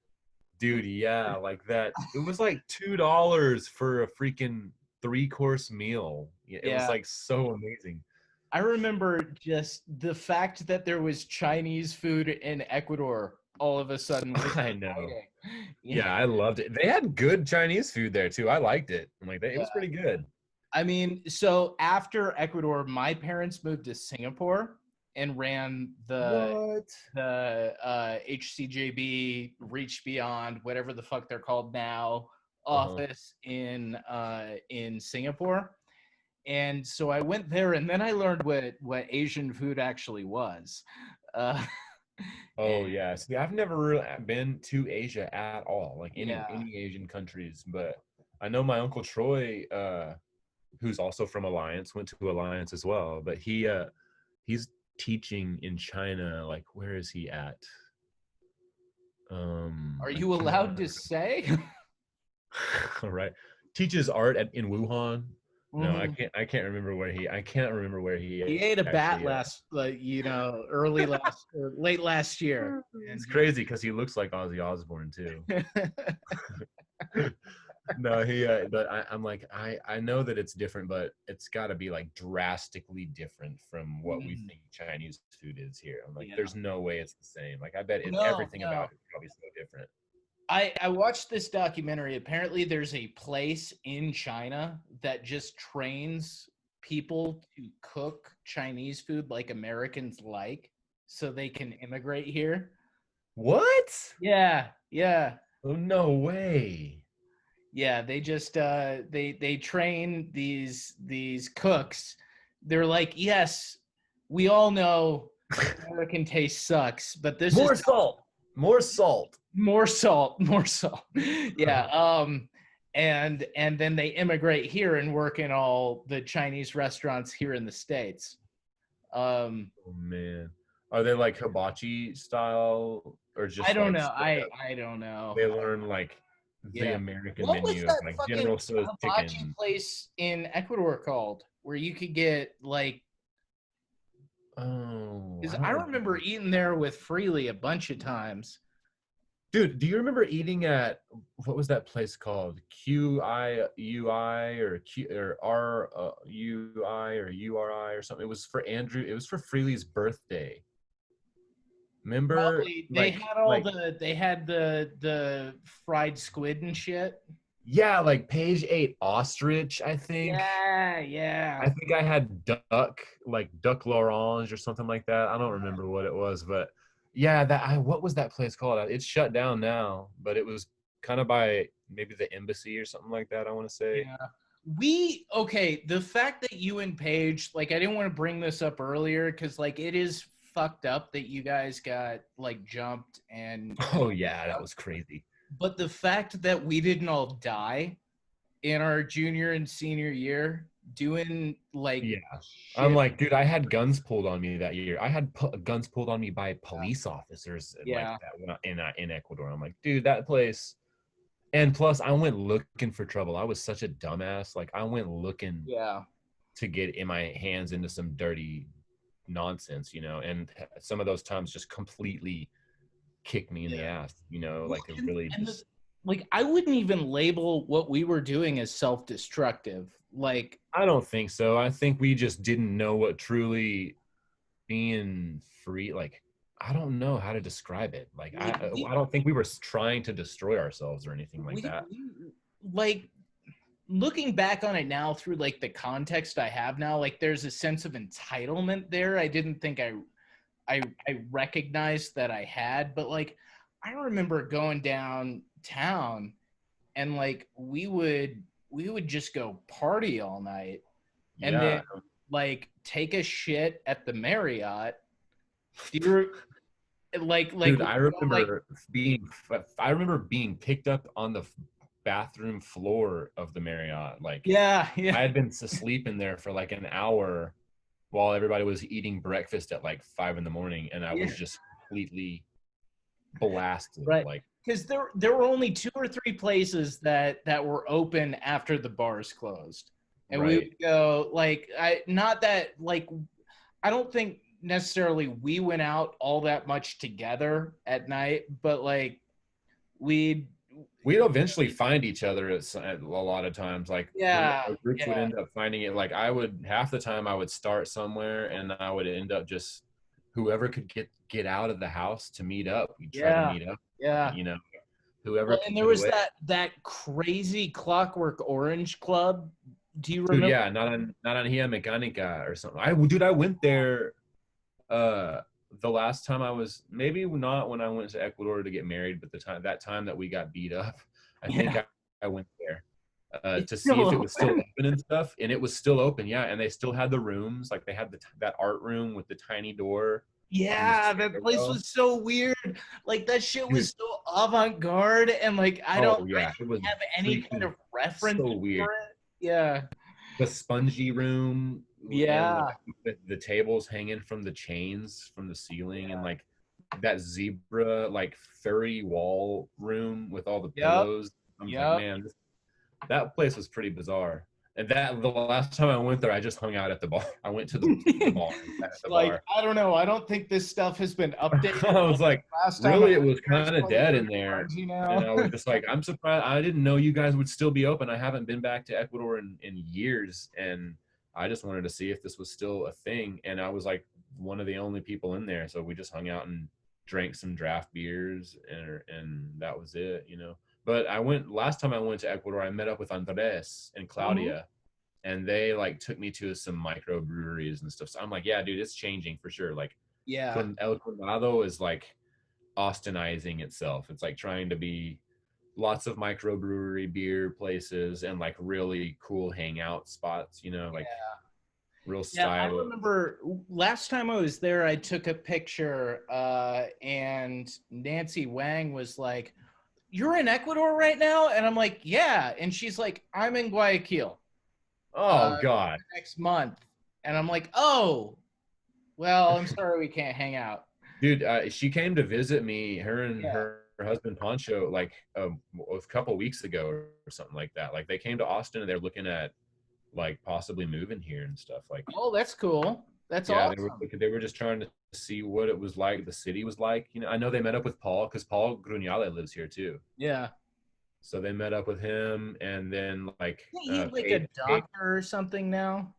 Dude, yeah, like that. It was like $2 for a freaking 3-course meal. Yeah, it was Yeah. like so amazing. I remember just the fact that there was Chinese food in Ecuador all of a sudden was I know. exciting. Yeah. Yeah, I loved it. They had good Chinese food there too. I liked it. I'm like, it Yeah. was pretty good. I mean, so after Ecuador, my parents moved to Singapore and ran What? the HCJB Reach Beyond, whatever the fuck they're called now, Uh-huh. office in Singapore. And so I went there, and then I learned what Asian food actually was. Uh, and Oh yeah. See, I've never really been to Asia at all, like yeah, any Asian countries, but I know my uncle Troy, who's also from Alliance, went to Alliance as well. But he's teaching in China. Like, where is he at? are I'm you trying allowed to say? all right. Teaches art in Wuhan. No, Hmm. I can't remember where he. I can't remember where he He ate a bat actually is. last, like early last or late last year, It's and crazy because he looks like Ozzy Osbourne too. No, he. But I'm like, I know that it's different, but it's got to be like drastically different from what we Mm, think Chinese food is here. I'm like, yeah. there's no way it's the same. Like, I bet No, everything about no. it is probably so different. I watched this documentary. Apparently, there's a place in China that just trains people to cook Chinese food like Americans like, so they can immigrate here. What? Yeah, yeah, Oh, no way. yeah. They just they train these cooks. They're like, yes, we all know American taste sucks, but this is More salt. More salt. more salt, more salt. Yeah. And then they immigrate here and work in all the Chinese restaurants here in the States. Um, Oh man. Are they like hibachi style or I just don't like know. straight up I don't know. they learn like the Yeah. American What was menu of that like fucking General Tso's hibachi chicken? place in Ecuador called where you could get like Oh, because I I don't remember remember. eating there with Freely a bunch of times. Dude, do you remember eating at what was that place called? QIUI or Q or RUI or URI or something. It was for Andrew. It was for Freely's birthday. Remember, Probably they had all like the the fried squid and shit. yeah, like page 8 ostrich, I think. Yeah, yeah. I think I had duck, like duck l'orange or something like that. I don't remember what it was, but yeah, what was that place called? It's shut down now, but it was kind of by maybe the embassy or something like that, I want to say. Yeah. We okay, the fact that you and Paige, like I didn't want to bring this up earlier because like it is fucked up that you guys got like jumped and Oh all that yeah, that stuff. was crazy. But the fact that we didn't all die in our junior and senior year doing like Yeah. I'm shit. like, dude, I had guns pulled on me that year. I had guns pulled on me by police officers like Yeah. that in Ecuador. I'm like, dude, that place. And plus, I went looking for trouble. I was such a dumbass. Like, I went looking Yeah. to get in my hands into some dirty nonsense, and some of those times just completely kicked me in the Yeah. ass, Well, like it really and the, just. like I wouldn't even label what we were doing as self-destructive. Like I don't think so. I think we just didn't know what truly being free, like, I don't know how to describe it. Like, like I don't think we were trying to destroy ourselves or anything like that. we like looking back on it now through like the context I have now, like there's a sense of entitlement there. I didn't think I recognized that I had, but like I remember going downtown and like we would just go party all night and then Yeah, like take a shit at the Marriott. Do you like dude, we go like I remember being picked up on the bathroom floor of the Marriott. Like, yeah, I yeah, had been asleep in there for like an hour while everybody was eating breakfast at like 5 in the morning, and I yeah. was just completely blasted. Right. Like, Because there were only two or three places that were open after the bars closed, and we right. would go like I not that like I don't think necessarily we went out all that much together at night, but like we'd We'd eventually find each other at a lot of times. Like, yeah, our groups would yeah, end up finding it. Like, I would half the time I would start somewhere, and I would end up just whoever could get out of the house to meet up. We'd try to yeah, meet up. yeah. Whoever Well, and could there get was away. that crazy Clockwork Orange Club. Do you Dude, remember? yeah, not on Hia Mechanica or something. I went there uh the last time I was, maybe not when I went to Ecuador to get married, but that time that we got beat up, I think Yeah, I went there it's to see if it still was still open and stuff, and it was still open, yeah, and they still had the rooms, like they had that art room with the tiny door on the yeah, that place stairwell. was so weird. Like that shit Dude, was so avant-garde and like oh I yeah, it was don't have any kind freaking of reference so for weird. it. Yeah. The spongy room, and like Yeah. the tables hanging from the chains from the ceiling, and like that zebra like furry wall room with all the Yep. pillows. I'm like, Yep. man, that place was pretty bizarre. And that the last time I went there, I just hung out at the bar. I went to the bar and sat at the Like, bar. I don't know. I don't think this stuff has been updated. I was like, Last time I really, it was was there is kind of probably dead in pretty there. grungy And now. I was just like, I'm surprised. I didn't know you guys would still be open. I haven't been back to Ecuador in years. And I just wanted to see if this was still a thing. And I was like one of the only people in there. So we just hung out and drank some draft beers and that was it, you know. But last time I went to Ecuador, I met up with Andres and Mhm. Claudia and they like took me to some microbreweries and stuff. So I'm like, yeah, dude, it's changing for sure. Like Yeah. El Condado is like Austinizing itself. It's like trying to be lots of microbrewery beer places and like really cool hangout spots, you know, like real Yeah, I stylish. remember last time I was there, I took a picture, and Nancy Wang was like, "You're in Ecuador right now?" And I'm like, "Yeah." And she's like, "I'm in Guayaquil Oh God. next month." And I'm like, "Oh, well, I'm sorry we can't hang out." Dude, she came to visit me, her and Yeah. her husband Poncho, like a couple weeks ago or something like that. Like they came to Austin and they're looking at like possibly moving here and stuff. Like Oh, that's cool. That's yeah, awesome. they were just trying to see what it was like, the city was like. You know, I know they met up with Paul because Paul Grunale lives here too. Yeah. So they met up with him, and then like Isn't he like a Kate, doctor or something now?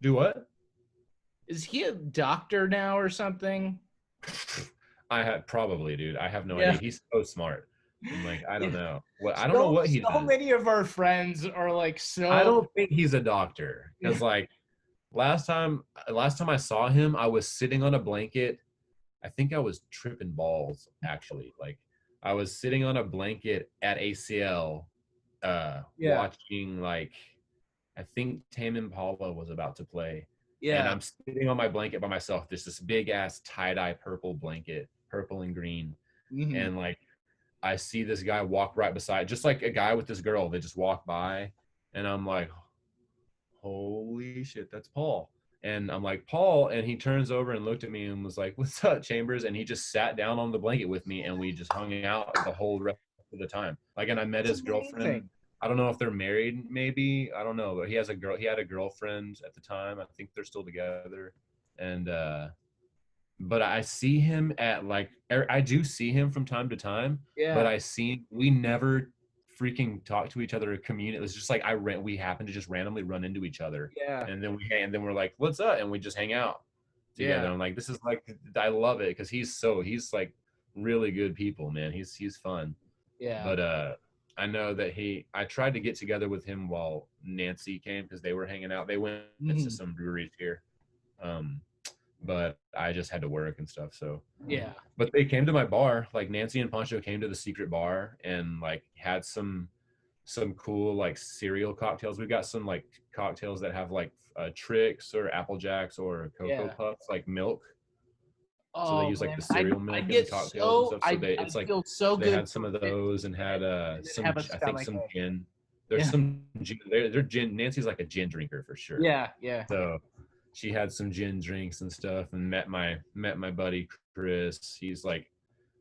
do what? Is he a doctor now or something? I had probably, dude. I have no Yeah. idea. He's so smart. I'm like, I don't Yeah. know what. I don't know So what he so does. many of our friends are like I so don't think he's a doctor because like last time last time I saw him, I was sitting on a blanket. I think I was tripping balls actually. Like I was sitting on a blanket at ACL yeah, watching like I think Tame Impala was about to play. And yeah. I'm sitting on my blanket by myself. There's this big ass tie-dye purple blanket, purple and green. Hmm. And like I see this guy walk right beside, just like a guy with this girl. They just walk by. And I'm like, holy shit, that's Paul. And I'm like, Paul. And he turns over and looked at me and was like, what's up, Chambers? And he just sat down on the blanket with me and we just hung out the whole rest of the time. Like, and I met That's his amazing. girlfriend. I don't know if they're married, maybe. I don't know, but he had a girlfriend at the time. I think they're still together. And but I see him at like I do see him from time to time, but Yeah, we never freaking talk to each other or communicate. It was just like we happen to just randomly run into each other, yeah, and then we're like, what's up? And we just hang out together. yeah, I'm like, this is like I love it because he's like really good people, man. He's fun. yeah. But I know that I tried to get together with him while Nancy came because they were hanging out. They went to Hmm. some breweries here. Um, but I just had to work and stuff. So, Yeah. but they came to my bar. Like Nancy and Poncho came to the secret bar and like had some cool like cereal cocktails. We've got some like cocktails that have like tricks or apple jacks or cocoa Yeah. puffs like milk. So they Oh use like man, the I cereal I milk in the get cocktails and so stuff. So I it's like feel so they good had some for of 15 those and had and then some have a I think stomach some ache. gin. There's Yeah. some gin. They're gin. Nancy's like a gin drinker for sure. Yeah. Yeah. So she had some gin drinks and stuff and met my buddy Chris. He's like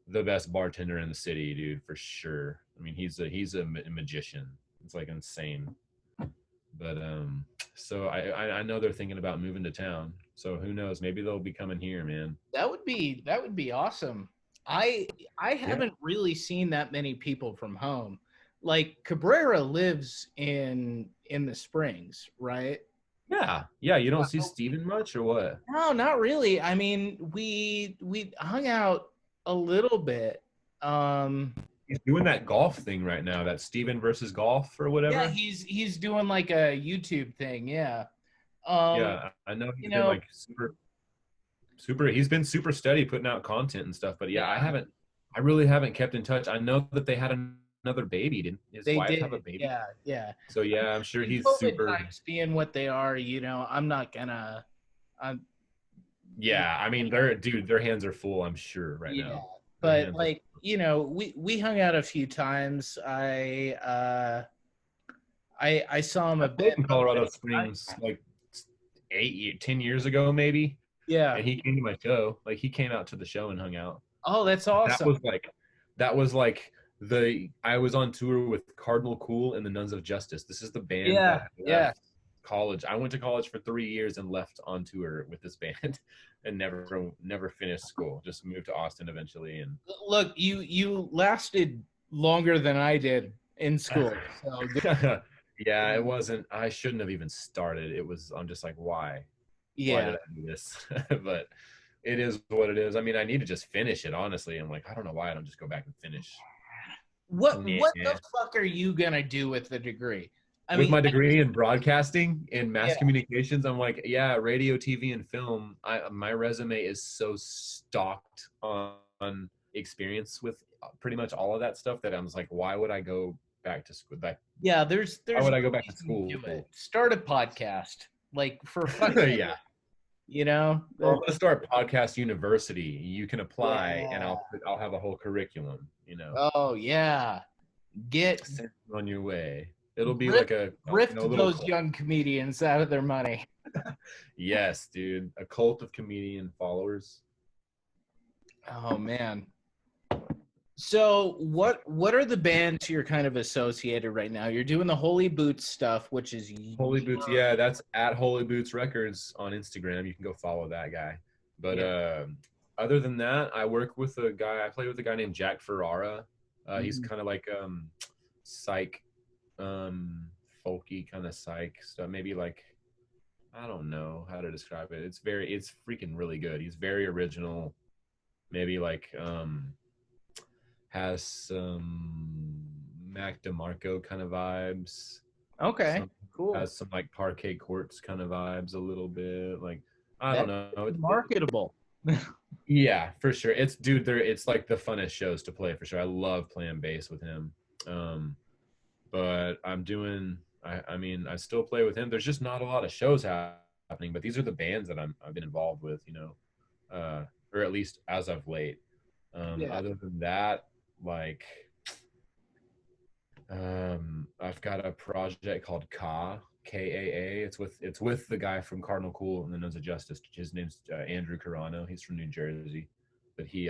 the best bartender in the city, dude, for sure. I mean, he's a magician. It's like insane. But so I know they're thinking about moving to town. So who knows? Maybe they'll be coming here, man. That would be awesome. I I Yeah. haven't really seen that many people from home. Like Cabrera lives in the Springs, right? Yeah. Yeah. You don't see Steven much or what? No, not really. I mean, we hung out a little bit. Um, He's doing that golf thing right now, that Steven versus golf or yeah, whatever. he's doing like a YouTube thing. Yeah. Um, Yeah, I know you he's been know, like super he's been super steady putting out content and stuff. But yeah, yeah, I really haven't kept in touch. I know that they had another baby. Didn't his they wife have a did. baby? Yeah, yeah. So yeah, I'm sure And he's COVID super. times being what they are, I'm not gonna. I'm. Yeah, I mean, their hands are full. I'm sure right Yeah, now. Their but hands are. like we hung out a few times. I saw him I a played bit. in Colorado Springs like 10 years ago, maybe, Yeah. and he came to my show. Like he came out to the show and hung out. Oh, that's That awesome. was like, that was like I was on tour with Cardinal Cool and the Nuns of Justice. This is the band Yeah, that yeah. left. college. I went to college for 3 years and left on tour with this band, and never finished school. Just moved to Austin eventually, and Look, you lasted longer than I did in school. So good. yeah, it wasn't. I shouldn't have even started. It was. I'm just like, why? Why Yeah. did I do this? But it is what it is. I mean, I need to just finish it. Honestly, I'm like, I don't know why I don't just go back and finish. What the Nah. fuck are you gonna do with the degree? I With mean, my degree in broadcasting and mass yeah, communications, I'm like, yeah, radio, TV, and film. My resume is so stocked on experience with pretty much all of that stuff that I'm just like, why would I go back to school? Like, yeah. why There's would no I go back to reason to do it. school? Start a podcast, like for fuck, Yeah. you know. Well, I'm gonna start podcast university. You can apply, and Yeah. I'll have a whole curriculum. You know, Oh yeah. Get send you on your way. It'll be grift like a grift little those cult. young comedians out of their money. Yes, dude, a cult of comedian followers. Oh man. So what are the bands you're kind of associated right now? You're doing the Holy Boots stuff, which is Holy Boots, yeah, that's at Holy Boots Records on Instagram. You can go follow that guy. But yeah. other than that, I work with a guy. I play with a guy named Jack Ferrara. He's Mhm. kind of like psych, folky kind of psych stuff. Maybe like I don't know how to describe it. It's freaking really good. He's very original. Maybe like has some Mac DeMarco kind of vibes. Okay. Some Cool. has some like parquet courts kind of vibes a little bit. Like I don't That's know. marketable. Yeah, for sure. It's dude, there. It's like the funnest shows to play for sure. I love playing bass with him. Um, but I'm doing. I mean, I still play with him. There's just not a lot of shows happening. But these are the bands that I've been involved with. You know, or at least as of late. Yeah. Other than that, like I've got a project called KAA. It's with the guy from Cardinal Cool and the Nose of Justice. His name's Andrew Carano. He's from New Jersey, but he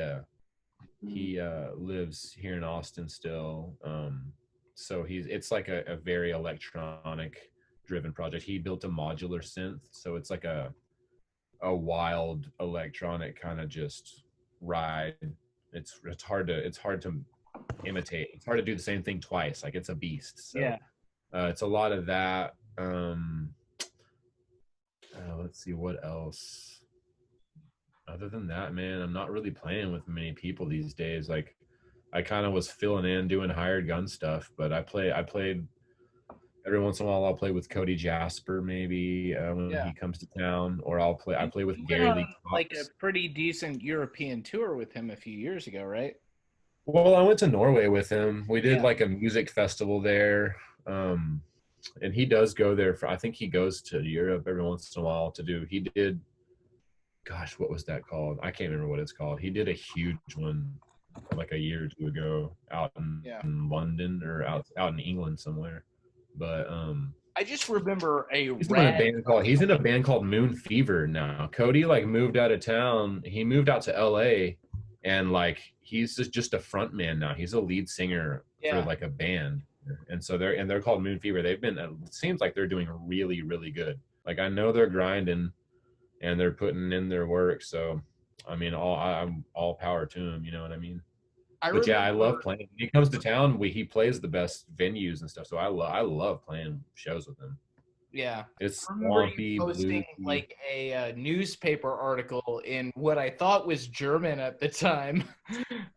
lives here in Austin still. So it's like a very electronic driven project. He built a modular synth, so it's like a wild electronic kind of just ride. It's hard to imitate. It's hard to do the same thing twice. Like it's a beast. So Yeah. it's a lot of that. Let's see what else. Other than that, man, I'm not really playing with many people these days. Like I kind of was filling in doing hired gun stuff, but I played every once in a while. I'll play with Cody Jasper maybe when Yeah. he comes to town, or I play with You went Gary on Lee like a Cox. pretty decent European tour with him a few years ago, right? Well, I went to Norway with him. We did Yeah. like a music festival there. Um, and he does go there for, I think he goes to Europe every once in a while to do, he did, gosh, what was that called? I can't remember what it's called. He did a huge one like a year or two ago out Yeah. in London or out in England somewhere. But I just remember a rad. he's in a band called Moon Fever now. Cody like moved out of town. He moved out to LA and like he's just a front man now. He's a lead singer for Yeah. like a band. And so they're called Moon Fever. It seems like they're doing really, really good. Like I know they're grinding and they're putting in their work. So I mean I'm all power to them, you know what I mean? I But yeah, I love remember. playing. When he comes to town, he plays the best venues and stuff. So I love playing shows with him. Yeah. It's I remember you swampy, posting bluesy. like a newspaper article in what I thought was German at the time.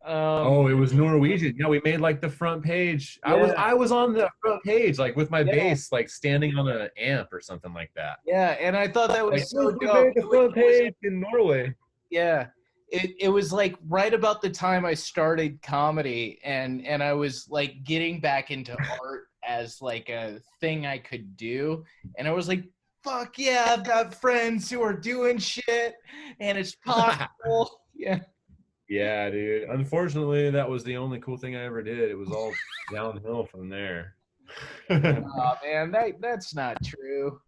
um, Oh, it was Norwegian. Yeah, we made like the front page. I was yeah, I was on the front page, like with my yeah, bass, like standing on an amp or something like that. yeah. And I thought that Like, was so yes, we dope. made the front page in Norway. Yeah. It was like right about the time I started comedy and I was like getting back into art as like a thing I could do. And I was like, fuck yeah, I've got friends who are doing shit and it's possible. Yeah. Yeah, dude. Unfortunately, that was the only cool thing I ever did. It was all downhill from there. No, Oh man, that's not true.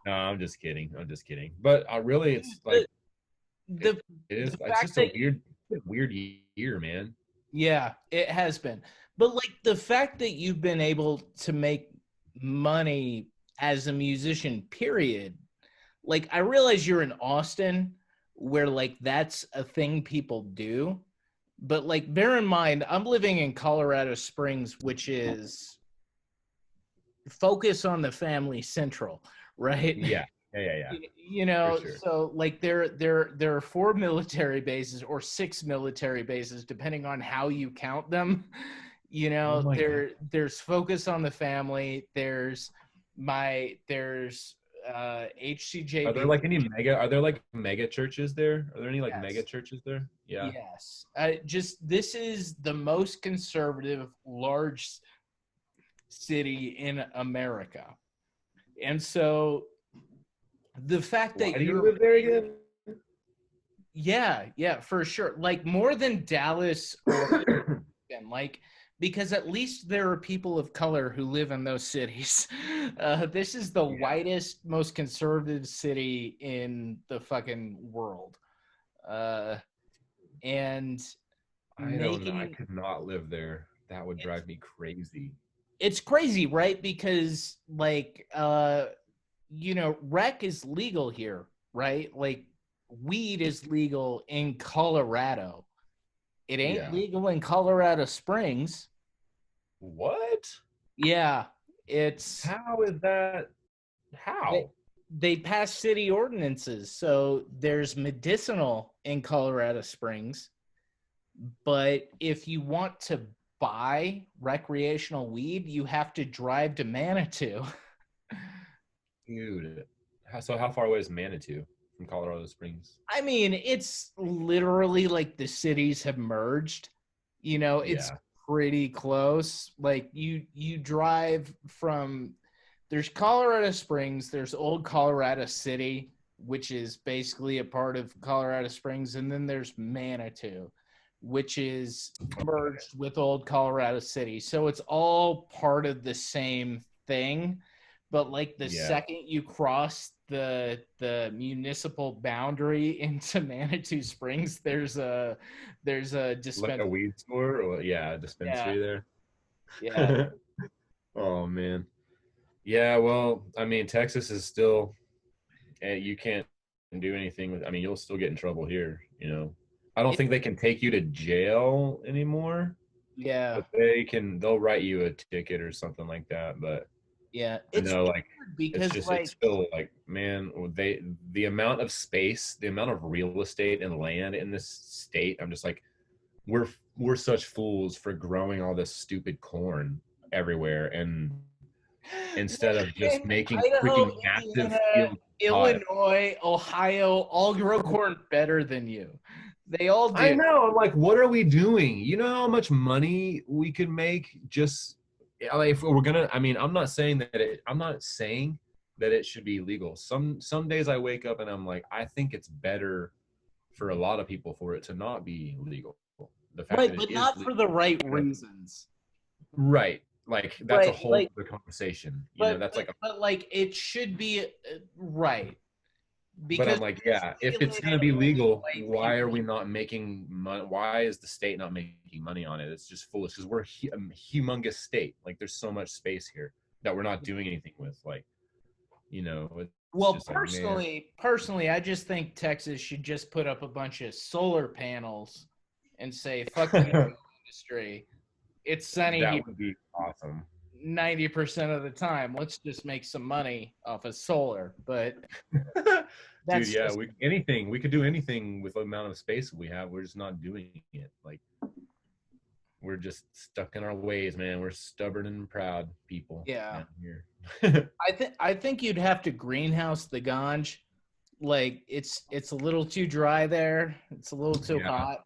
I'm just kidding. I'm just kidding. But really, it's like The it, the it is. the It's fact just that a weird year, man. yeah, it has been. But like the fact that you've been able to make money as a musician, period. Like I realize you're in Austin where like that's a thing people do, but like bear in mind I'm living in Colorado Springs, which is focus on the family central, right? Yeah, yeah, You for know, sure. so like there are four military bases or six military bases depending on how you count them. You Oh know, my god. there's focus on the family, there's Are there HCJB. like any mega? Are there like mega churches there? Are there any like mega Yes. churches there? Yeah. Yes. Just this is the most conservative large city in America. And so the fact Why that do you you're live there again? yeah, yeah, for sure. Like more than Dallas or Michigan, like because at least there are people of color who live in those cities. This is the Yeah, whitest, most conservative city in the fucking world. Uh, and I don't know. I making could not live there. That would it's drive me crazy. it's crazy, right? Because like you know, rec is legal here, right? Like weed is legal in Colorado. It ain't Yeah. legal in Colorado Springs. What? Yeah, it's How is that? they, How? they pass city ordinances. So there's medicinal in Colorado Springs, but if you want to buy recreational weed, you have to drive to Manitou. Dude. So how far away is Manitou from Colorado Springs? I mean, it's literally like the cities have merged. You know, it's Yeah. pretty close. Like you drive from there's Colorado Springs, there's Old Colorado City, which is basically a part of Colorado Springs, and then there's Manitou, which is Okay. merged with Old Colorado City. So it's all part of the same thing, but like the Yeah. second you cross the municipal boundary into Manitou Springs, there's a Like a dispensary. weed store or yeah, a Yeah, dispensary yeah, there. Oh man. Yeah, well, I mean, Texas is still you can't do anything with I mean, you'll still get in trouble here, you know. I don't it, think they can take you to jail anymore, yeah, but they'll write you a ticket or something like that, but yeah. I It's know like weird because it's like still like man, the amount of space, the amount of real estate and land in this state, I'm just like we're we're such fools for growing all this stupid corn everywhere and instead of just in making Idaho, freaking massive Indiana, fields of cotton. Illinois, Ohio, all grow corn better than you. They all I do. know. I'm like, what are we doing? You know how much money we could make just like if we're gonna. I mean, I'm not saying that it should be legal. Some days I wake up and I'm like, I think it's better for a lot of people for it to not be legal. The fact Right, that it but is not for legal, the right you know, reasons. right? Like that's a Right, whole like, other conversation. You know, that's like a but like it should be right but because I'm like, it is yeah, if it's regulated going to be only legal, white why are people. we not making money? Why is the state not making money on it? It's just foolish because we're a humongous state. Like, there's so much space here that we're not doing anything with. Like, you know, it's Well, just like, man, personally, I just think Texas should just put up a bunch of solar panels and say, "Fuck the oil industry. It's sunny here that would be awesome. 90% of the time. Let's just make some money off of solar." But Dude, that's yeah, just we could do anything with the amount of space we have. We're just not doing it. Like, we're just stuck in our ways, man. We're stubborn and proud people yeah. down here. I think you'd have to greenhouse the ganj. Like it's a little too dry there. It's a little too Yeah. hot.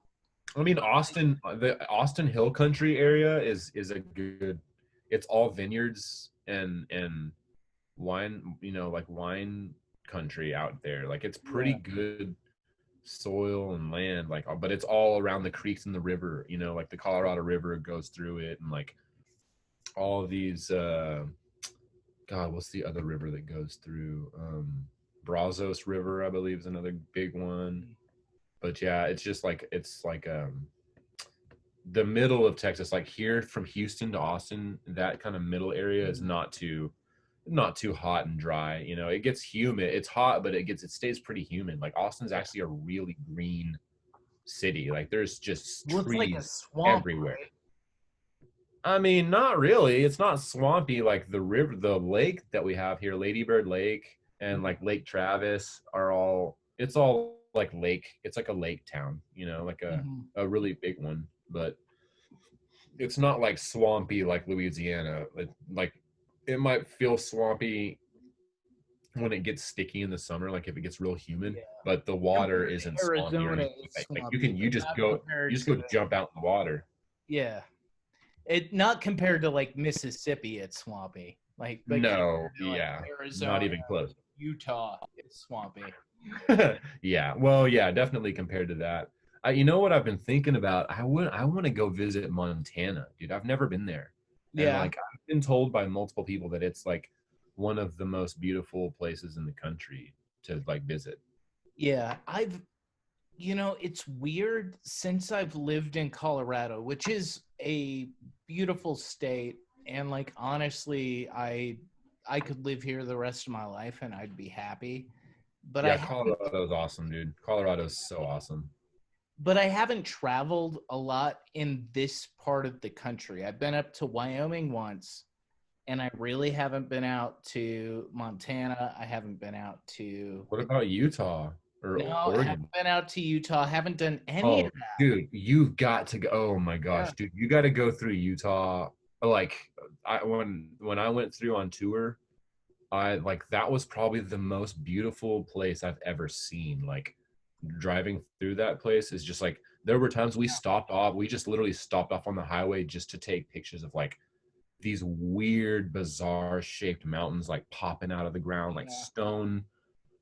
I mean, the Austin Hill Country area is a good. It's all vineyards and wine, you know, like wine country out there. Like it's pretty Yeah. good soil and land, like, but it's all around the creeks and the river. You know, like the Colorado River goes through it, and like all these. God, what's the other river that goes through? Brazos River, I believe, is another big one. But yeah, it's like the middle of Texas, like here from Houston to Austin, that kind of middle area is not too not too hot and dry. You know, it gets humid. It's hot, but it stays pretty humid. Like Austin's Yeah. actually a really green city. Like there's just Well, it's like a trees swamp, everywhere. right? I mean, not really. It's not swampy like the lake that we have here, Lady Bird Lake and like Lake Travis are all. It's all like lake. It's like a lake town, you know, like Mm-hmm. a really big one. But it's not like swampy like Louisiana. Like it might feel swampy when it gets sticky in the summer, like if it gets real humid, Yeah. but the water Compared isn't to swampy or Arizona, anything. it's Like swampy, you but just not go compared to jump out in the water. yeah. It not compared to like Mississippi, it's swampy. But No, compared to like yeah, not Arizona, even close. Utah, it's swampy. Yeah, well, yeah, definitely compared to that. You know what I've been thinking about? I want to go visit Montana, dude. I've never been there, and Yeah. like I've been told by multiple people that it's like one of the most beautiful places in the country to like visit. Yeah. It's weird since I've lived in Colorado, which is a beautiful state. And like, honestly, I could live here the rest of my life and I'd be happy. But I Yeah, haven't Colorado's awesome, dude. Colorado's so awesome. but I haven't traveled a lot in this part of the country. I've been up to Wyoming once, and I really haven't been out to Montana. I haven't been out to What about Utah or no, I Oregon? haven't been out to Utah. Haven't done any of Oh, that. dude, you've got to go. Oh my Yeah, gosh, dude, you got to go through Utah. Like, when I went through on tour, I like that was probably the most beautiful place I've ever seen. Like, driving through that place is just like there were times we stopped off. We just literally stopped off on the highway just to take pictures of like these weird, bizarre shaped mountains like popping out of the ground, like yeah, stone.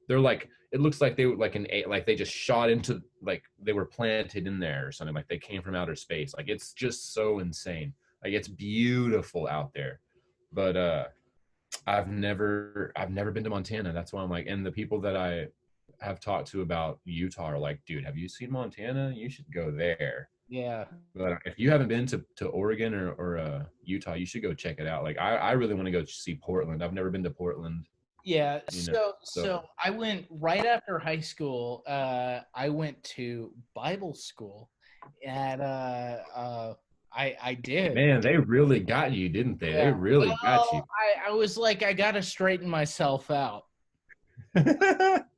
They're like it looks like they were like like they just shot into like they were planted in there or something, like they came from outer space. Like it's just so insane. Like it's beautiful out there. But I've never been to Montana. That's why I'm like, and the people that I have talked to about Utah are like, dude, have you seen Montana? You should go there. yeah, But if you haven't been to Oregon or Utah, you should go check it out. Like I really want to go see Portland. I've never been to Portland, yeah. you know. So I went right after high school. I went to Bible school at I did. Man, they really got you, didn't they? They Yeah. really got you. I was like, I got to straighten myself out.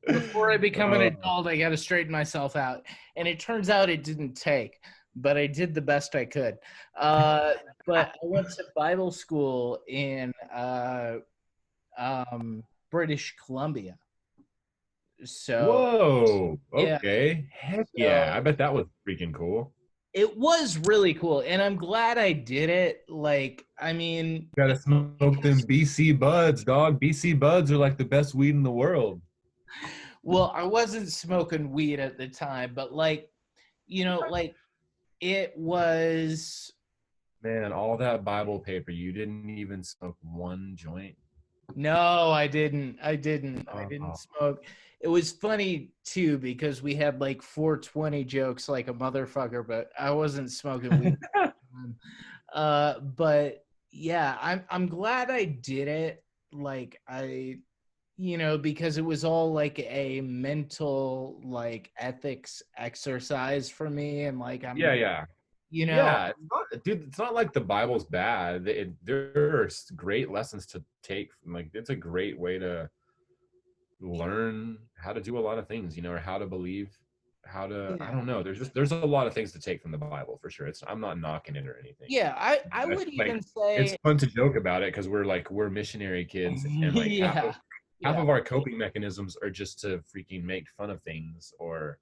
Before I become an Oh, adult, I got to straighten myself out. And it turns out it didn't take, but I did the best I could. Uh, but I went to Bible school in British Columbia. So, whoa. yeah. Okay. Heck yeah. I So bet that was freaking cool. it was really cool. And I'm glad I did it. Like, I mean, Gotta smoke them because, BC buds, dog. BC buds are like the best weed in the world. well, I wasn't smoking weed at the time, but like, like it was Man, all that Bible paper, you didn't even smoke one joint. no, I didn't. I didn't Oh. smoke. It was funny too because we had like 420 jokes like a motherfucker, but I wasn't smoking weed. But yeah, I'm glad I did it. Like because it was all like a mental like ethics exercise for me, and like Yeah, yeah. you know, Yeah, it's not, dude. It's not like the Bible's bad. There are great lessons to take. Like, it's a great way to learn how to do a lot of things, you know, or how to believe, how to. I yeah, don't know. There's a lot of things to take from the Bible for sure. I'm not knocking it or anything. yeah. I But, would like, even it's say, fun to joke about it because we're missionary kids, and like yeah, half yeah, of our coping mechanisms are just to freaking make fun of things or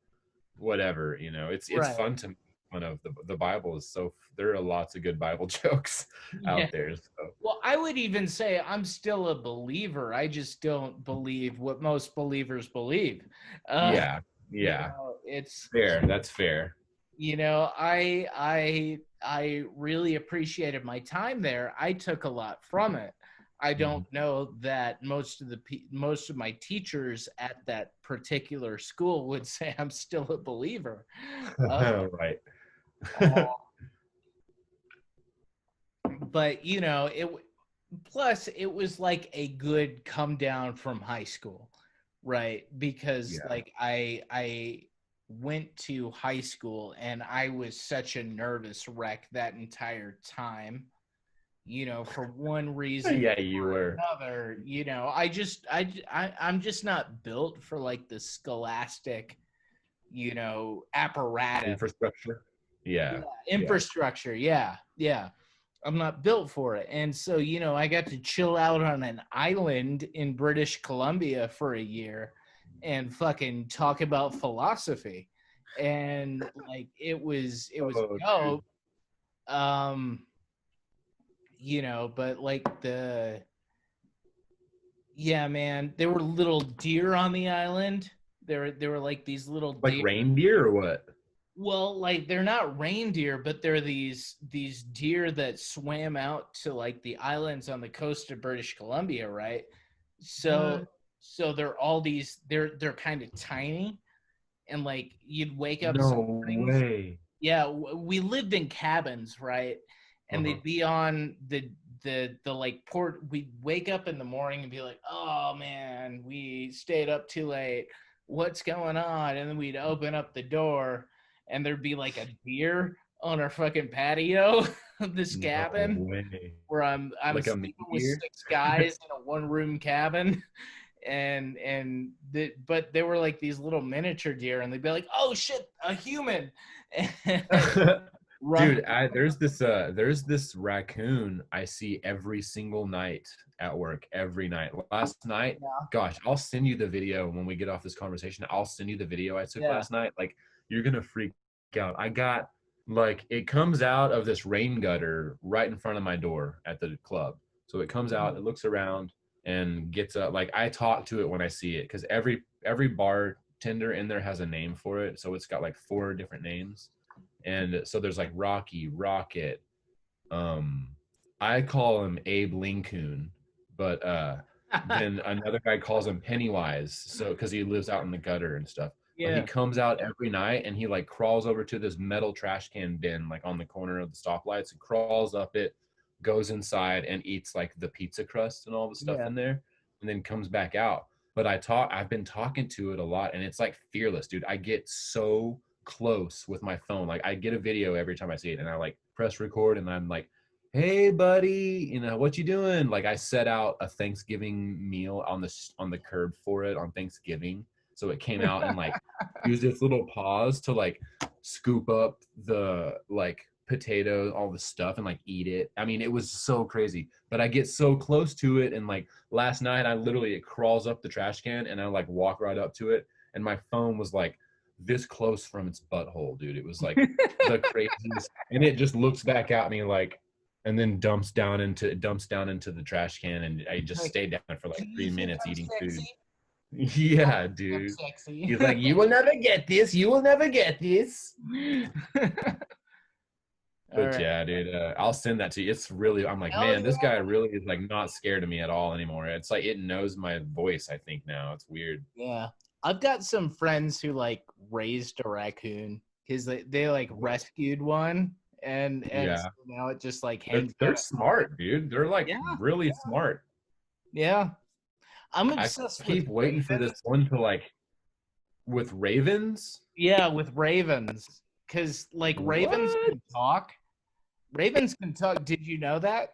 whatever. You know, it's right. fun to make fun of the Bible is so there are lots of good Bible jokes Yeah. out there. So Well, I would even say I'm still a believer. I just don't believe what most believers believe. Uh, yeah, yeah, it's fair. That's fair. I really appreciated my time there. I took a lot from it. I don't Mhm. know that most of my teachers at that particular school would say I'm still a believer. Uh, Right. but it. plus it was like a good come down from high school, right? Because Yeah. like I went to high school and I was such a nervous wreck that entire time, for one reason Yeah, you or were. another. I'm just not built for like the scholastic, apparatus. Infrastructure. Yeah, Yeah. Yeah. infrastructure. Yeah, yeah. I'm not built for it. And so, I got to chill out on an island in British Columbia for a year and fucking talk about philosophy. And like it was Oh, dude. dope. Um, but like yeah, man, there were little deer on the island. There were like these little Like deer. reindeer or what? Well, like they're not reindeer, but they're these deer that swam out to like the islands on the coast of British Columbia, right? So What? so they're all they're kind of tiny, and like you'd wake up some No mornings. way. Yeah, we lived in cabins, right? And Uh-huh. they'd be on the like port. We'd wake up in the morning and be like, "Oh man, we stayed up too late. What's going on?" And then we'd open up the door, and there'd be like a deer on our fucking patio of this No cabin way. where I'm Like a sleeping with meteor? six guys in a one room cabin. But they were like these little miniature deer, and they'd be like, "Oh shit, a human!" And run. Dude, there's this raccoon I see every single night at work, every night. Last night, Yeah, gosh, I'll send you the video when we get off this conversation. I'll send you the video I took yeah. last night. Like, you're gonna freak out. I got like it comes out of this rain gutter right in front of my door at the club. So it comes out, it looks around and gets up. Like I talk to it when I see it because every bartender in there has a name for it. So it's got like four different names, and so there's like Rocky, Rocket. Um, I call him Abe Lincoln, but then another guy calls him Pennywise. So because he lives out in the gutter and stuff. But he Yeah, comes out every night and he like crawls over to this metal trash can bin like on the corner of the stoplights and crawls up it, goes inside and eats like the pizza crust and all the stuff yeah. in there, and then comes back out. But I've been talking to it a lot and it's like fearless, dude. I get so close with my phone. Like I get a video every time I see it and I like press record and I'm like, hey buddy, what you doing? Like I set out a Thanksgiving meal on the curb for it on Thanksgiving. So it came out and like used its little paws to like scoop up the like potatoes, all the stuff, and like eat it. I mean, it was so crazy. But I get so close to it, and like last night, I literally it crawls up the trash can, and I like walk right up to it, and my phone was like this close from its butthole, dude. It was like the craziest, and it just looks back at me like, and then dumps down into the trash can, and I just Like, stayed down for do like you three think minutes I'm eating sexy? food. Yeah, I'm dude. sexy. He's like, you will never get this. You will never get this. All But right. yeah, dude, I'll send that to you. It's really, I'm like, Hell man, this guy yeah. really is like not scared of me at all anymore. It's like it knows my voice, I think now. It's weird. Yeah. I've got some friends who like raised a raccoon because they like What? rescued one, and so Yeah. now it just like They're, hangs out they're at home. smart, dude. They're like Yeah. really smart. Yeah. I'm I obsessed with keep waiting for this ravens. one to like with ravens. Yeah, with ravens. Because like ravens What? can talk. Ravens can talk. Did you know that?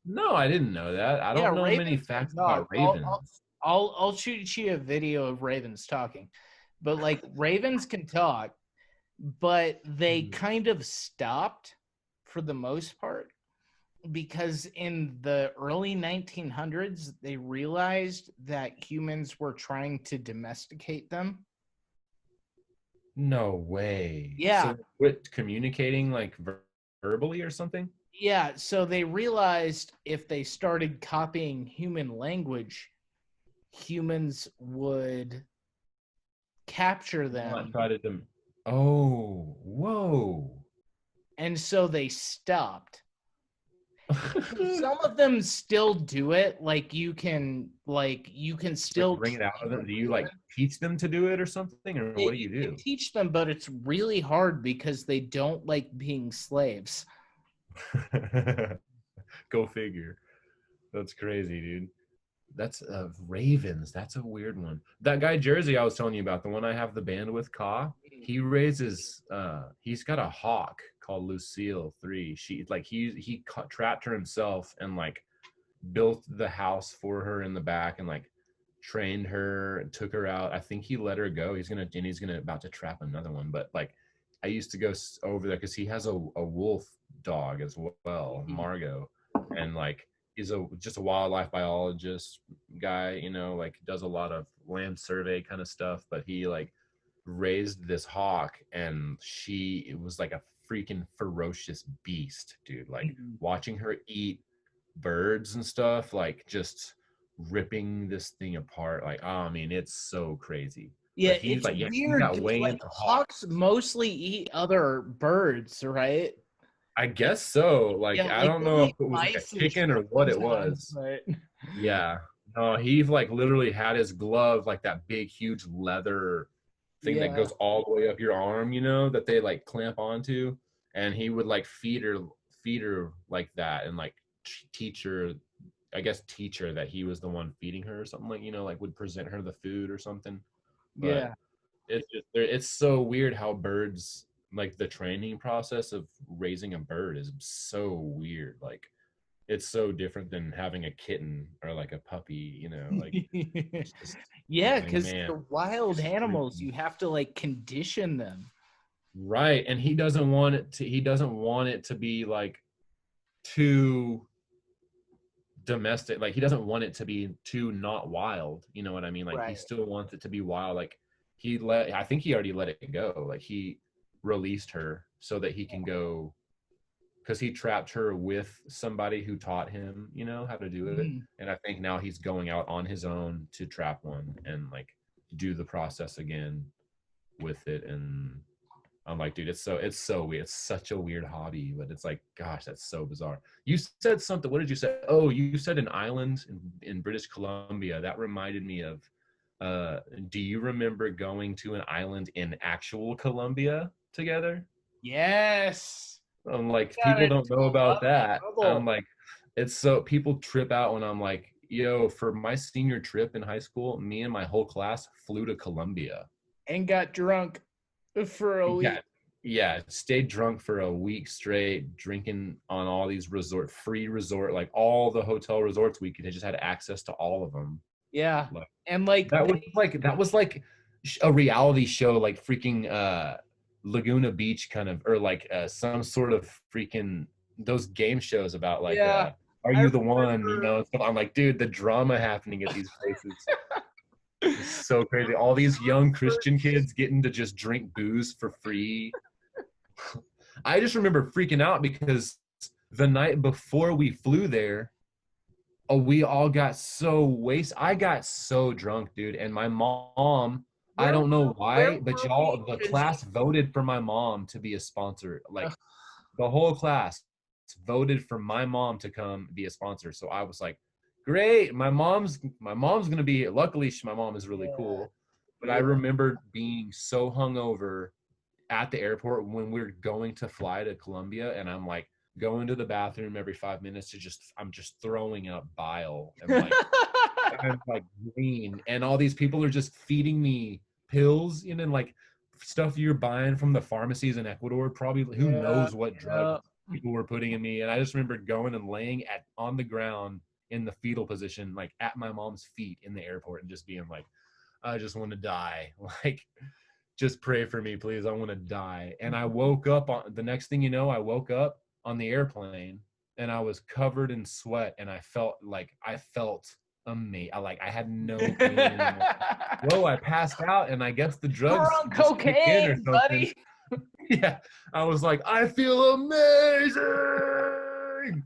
No, I didn't know that. I Yeah, don't know many ravens can facts talk. about ravens. I'll shoot you a video of ravens talking. But like ravens can talk, but they Hmm. kind of stopped for the most part because in the early 1900s they realized that humans were trying to domesticate them. No way. So Yeah, they quit communicating like verbally or something? yeah, so they realized if they started copying human language, humans would capture Not them. try to Oh, whoa. And so they stopped. Some of them still do it. Like you can Like still bring it out train of them. a Do you like raven. teach them to do it or something? Or what do You you can do? teach them, but it's really hard because they don't like being slaves. Go figure. That's crazy, dude. That's Ravens. That's a weird one. That guy Jersey I was telling you about, the one I have the band with, Ka, he raises he's got a hawk called Lucille 3. She like trapped her himself and like built the house for her in the back and like trained her and took her out. I think he let her go. He's gonna about to trap another one. But like I used to go over there because he has a wolf dog as well, Margot, and like he's just a wildlife biologist guy, like does a lot of land survey kind of stuff. But he like raised this hawk, and it was like a freaking ferocious beast, dude. Like watching her eat birds and stuff, like just ripping this thing apart. Like, oh, I mean, it's so crazy. Yeah, But he's it's like, yeah, he weird got because way like into hawks mostly eat other birds, right? I guess so. Like, Yeah, I like don't they know if eat it was like a mice and chicken or shit what it sometimes, was. but Yeah. No, he like literally had his glove, like that big, huge leather thing that yeah, goes all the way up your arm, that they like clamp onto. And he would like feed her like that and like teach her, I guess, teach her that he was the one feeding her or something, like, like would present her the food or something. But yeah, it's so weird how birds, like the training process of raising a bird is so weird. Like it's so different than having a kitten or like a puppy, like it's just, I'm yeah. like, Because man, they're wild it's animals. freaking You have to like condition them. right. And he doesn't want it to be like too domestic. Like he doesn't want it to be too not wild, you know what I mean? Like he Right. still wants it to be wild. Like I think he already let it go. Like he released her so that he can go, because he trapped her with somebody who taught him, how to do it. Mhm. And I think now he's going out on his own to trap one and like do the process again with it. And I'm like, dude, it's so weird. It's such a weird hobby, but it's like, gosh, that's so bizarre. You said something. What did you say? Oh, you said an island in British Columbia. That reminded me of. Do you remember going to an island in actual Colombia together? Yes. I'm like, Got people into don't know a lot about of that. I'm trouble like, it's so people trip out when I'm like, yo, for my senior trip in high school, me and my whole class flew to Colombia. and got drunk for a Yeah. week. Yeah. Stayed drunk for a week straight, drinking on all these free resort, like all the hotel resorts we could. I just had access to all of them. Yeah. Like And like that was like a reality show, like freaking Laguna Beach kind of, or like some sort of freaking those game shows about like yeah, are I you the one, remember. stuff. I'm like, dude, the drama happening at these places is so crazy. All these young Christian kids getting to just drink booze for free. I just remember freaking out because the night before we flew there, oh, we all got so wasted. I got so drunk, dude. And my mom, I Where don't know where why, but were we? y'all, the Because class voted for my mom to be a sponsor. Like the whole class voted for my mom to come be a sponsor. So I was like, great. My mom's gonna be. Luckily, my mom is really yeah, cool. But I yeah, remember being so hungover at the airport when we're going to fly to Colombia, and I'm like going to the bathroom every 5 minutes I'm just throwing up bile and like I'm like green, and all these people are just feeding me pills, like stuff you're buying from the pharmacies in Ecuador. Probably who yeah, knows what drugs yeah. people were putting in me. And I just remember going and laying on the ground in the fetal position, like at my mom's feet in the airport, and just being like, I just want to die. Like, just pray for me, please. I want to die. And I woke up on the next thing you know, I woke up on the airplane and I was covered in sweat, and I felt amazing. I had no pain anymore. Whoa, I passed out, and I guess the You were drugs on just kicked in or cocaine, something. buddy. Yeah. I was like, I feel amazing.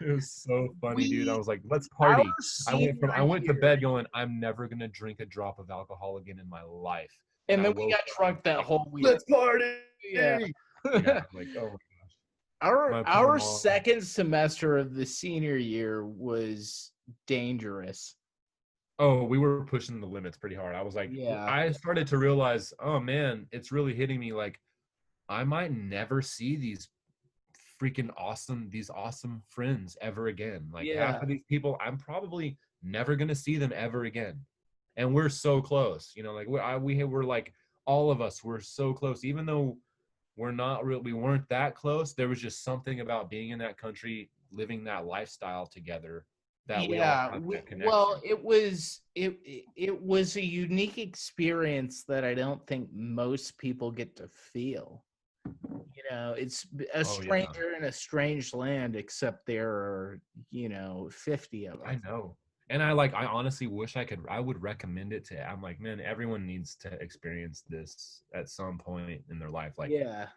It was so funny, dude. I We was like, let's our party. senior I went to year, bed going, I'm never gonna drink a drop of alcohol again in my life. And and I then we woke got up drunk that like, whole week. let's party. Yeah. Yeah, like, oh my gosh. our My poor our mom. second semester of the senior year was dangerous. Oh, we were pushing the limits pretty hard. I was like, Yeah. I started to realize, oh man, it's really hitting me. Like, I might never see these freaking awesome, these awesome friends ever again. Like half Yeah. of these people, I'm probably never gonna see them ever again. And we're so close, you know, like we were like all of us were so close, even though we weren't that close. There was just something about being in that country, living that lifestyle together, that we all Yeah, have that well, connection. it was a unique experience that I don't think most people get to feel. It's a Oh yeah, stranger in a strange land, except there are 50 of I us. know. And I honestly wish I would recommend it to, I'm like, man, everyone needs to experience this at some point in their life. Like Yeah,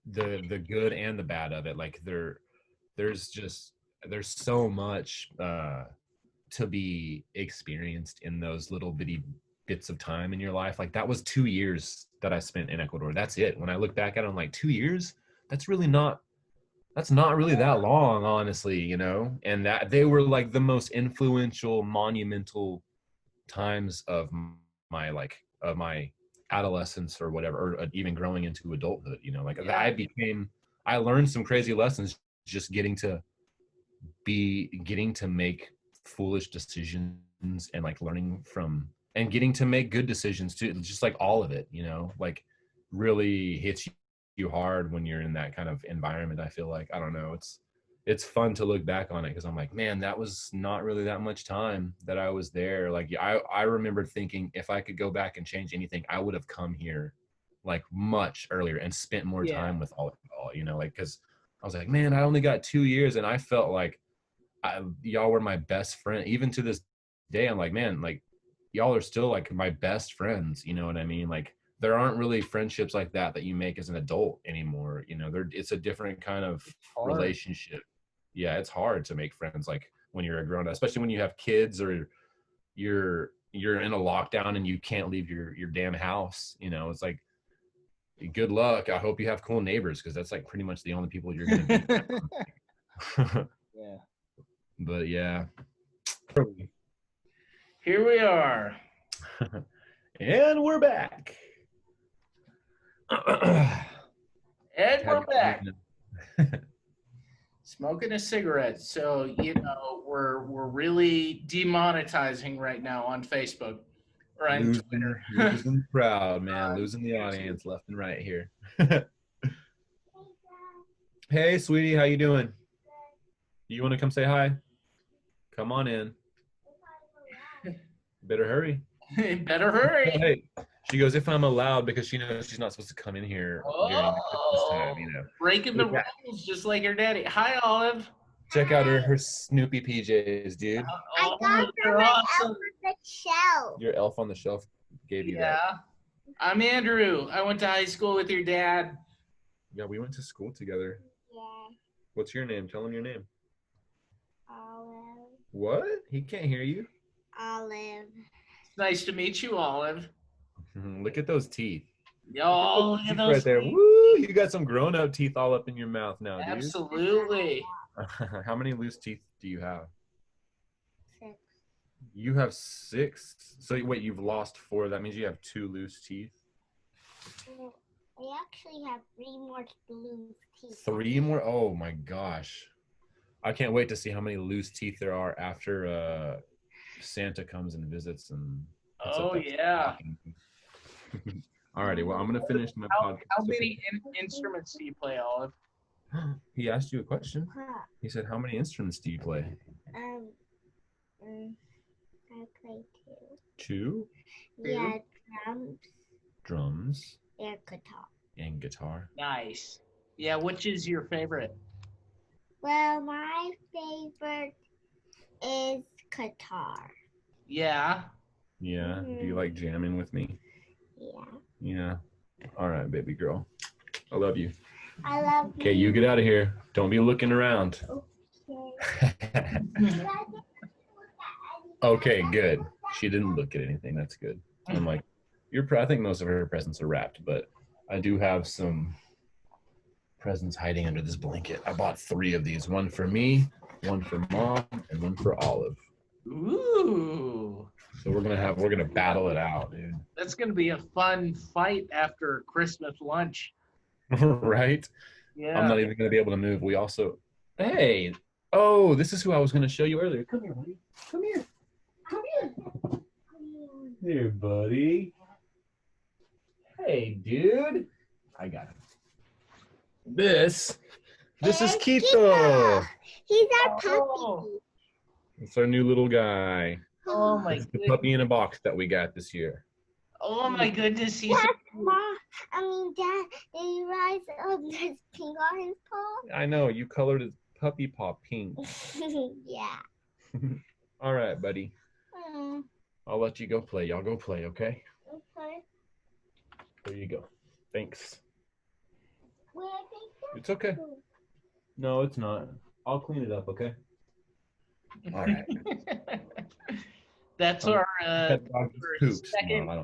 the good and the bad of it. Like there's just there's so much to be experienced in those little bitty bits of time in your life. Like that was 2 years that I spent in Ecuador. That's it. When I look back at it, I'm like, 2 years? That's really not that's not really that long, honestly, you know? And that they were like the most influential, monumental times of my adolescence or whatever, or even growing into adulthood, you know? Like yeah, I learned some crazy lessons just getting to make foolish decisions and like learning from and getting to make good decisions too, just like all of it, you know, like really hits you hard when you're in that kind of environment. I feel like, I don't know, it's fun to look back on it because I'm like, man, that was not really that much time that I was there. Like I remember thinking if I could go back and change anything, I would have come here like much earlier and spent more yeah. time with all, you know, like because I was like, man, I only got 2 years and I felt like y'all were my best friend. Even to this day, I'm like, man, like y'all are still like my best friends. You know what I mean? Like there aren't really friendships like that you make as an adult anymore. You know, it's a different kind of Hard. relationship. Yeah, it's hard to make friends like when you're a grown up, especially when you have kids or you're in a lockdown and you can't leave your damn house. You know, it's like good luck. I hope you have cool neighbors because that's like pretty much the only people you're gonna meet. Yeah. But yeah. Here we are. And we're back. And Have we're you back. been Smoking a cigarette. So, we're really demonetizing right now on Facebook or on losing Twitter. losing the crowd, man, On losing the YouTube. audience left and right here. Hey, sweetie, how you doing? You want to come say hi? Come on in. Better hurry. Better hurry. Hey, she goes if I'm allowed because she knows she's not supposed to come in here during the Christmas time. Oh, You know, breaking the look at rules just like your daddy. Hi, Olive. check out her Snoopy PJs, dude. I Oh, got they're from my elf awesome. on the shelf. Your elf on the shelf gave you that. Yeah. I'm Andrew. I went to high school with your dad. Yeah, we went to school together. Yeah, What's your name? Tell him your name. Olive. What? He can't hear you. Olive. It's nice to meet you, Olive. Look at those teeth. Yo, look at Teeth right those there. feet. Woo! You got some grown-up teeth all up in your mouth now, dude. Absolutely. How many loose teeth do you have? 6. You have 6. So wait, you've lost 4. That means you have 2 loose teeth. I actually have 3 more loose teeth. 3 more? Oh my gosh. I can't wait to see how many loose teeth there are after Santa comes and visits and puts up Oh, that yeah. stocking. Alrighty, well, I'm gonna finish my How podcast. many instruments do you play, Olive? He asked you a question. Huh. He said, "How many instruments do you play?" Um, I play 2. 2 Yeah, drums drums and guitar. and guitar. Nice. Yeah, which is your favorite? Well, my favorite is guitar. Yeah. Yeah. Do you like jamming with me? Yeah. Yeah. All right, baby girl. I love you. I love Okay, you get out of here. Don't be looking around. Okay. Okay, good. She didn't look at anything. That's good. I'm like, I think most of her presents are wrapped, but I do have some presents hiding under this blanket. I bought 3 of these. One for me, one for Mom, and one for Olive. Ooh. So we're gonna battle it out, dude. That's going to be a fun fight after Christmas lunch. Right? Yeah. I'm not even going to be able to move. We also, hey, oh, this is who I was going to show you earlier. Come here, buddy. Come here. Come here. Here, buddy. Hey, dude. I got him. This is Hey, Keito. He's our puppy. Oh, It's our new little guy. oh my This is the goodness. puppy in a box that we got this year. Oh my goodness. He's Dad, Dad, did you realize there's pink on his paw? I know, you colored his puppy paw pink. Yeah. All right, buddy. Mm, I'll let you go play. Y'all go play, okay? okay. There you go. Thanks. Where did It's okay. go? No, it's not. I'll clean it up, okay? All right. That's our That dog just poops. second No, I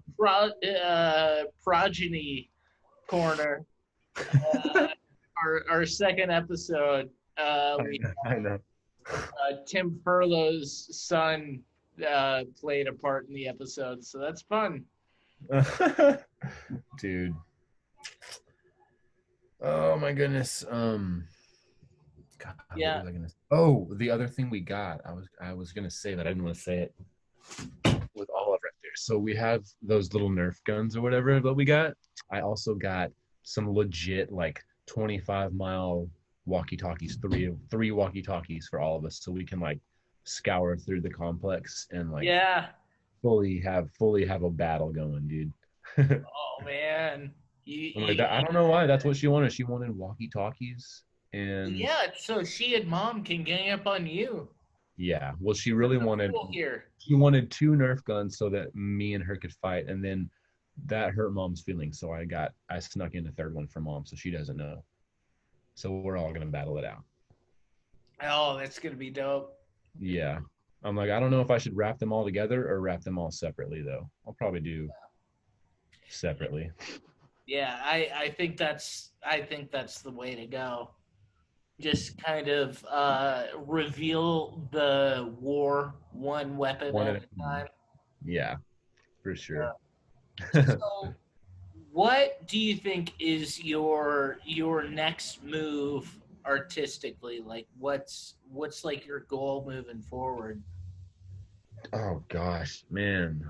don't. progeny corner. Our second episode. We I know. Tim Furlow's son played a part in the episode, so that's fun. Dude. Oh my goodness. God, Yeah. what was I gonna say? Oh, the other thing we got. I was gonna say that I didn't want to say it with Olive right there. So we have those little Nerf guns or whatever that we got. I also got some legit like 25-mile walkie-talkies, three walkie-talkies for all of us, so we can like scour through the complex and like Yeah. fully have a battle going, dude. Oh man. I'm like, I don't know why. That's what she wanted. She wanted walkie-talkies, and Yeah, so she and mom can gang up on you. yeah. Well, she really wanted. Cool here. She wanted 2 Nerf guns so that me and her could fight, and then that hurt mom's feelings. So I snuck in a third one for mom, so she doesn't know. So we're all gonna battle it out. Oh, that's gonna be dope. Yeah. I'm like, I don't know if I should wrap them all together or wrap them all separately though. I'll probably do separately. Yeah, I think that's the way to go. Just kind of reveal the war one weapon One at at a time. Yeah, for sure. So, what do you think is your next move artistically? Like, what's like your goal moving forward? Oh gosh, man.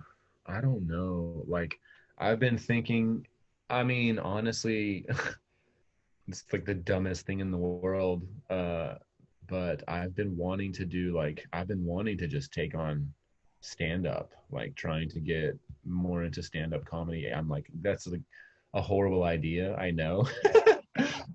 I don't know. Like I've been thinking, I mean, honestly, it's like the dumbest thing in the world. But I've been wanting to just take on stand up, like trying to get more into stand up comedy. I'm like, that's like a horrible idea, I know.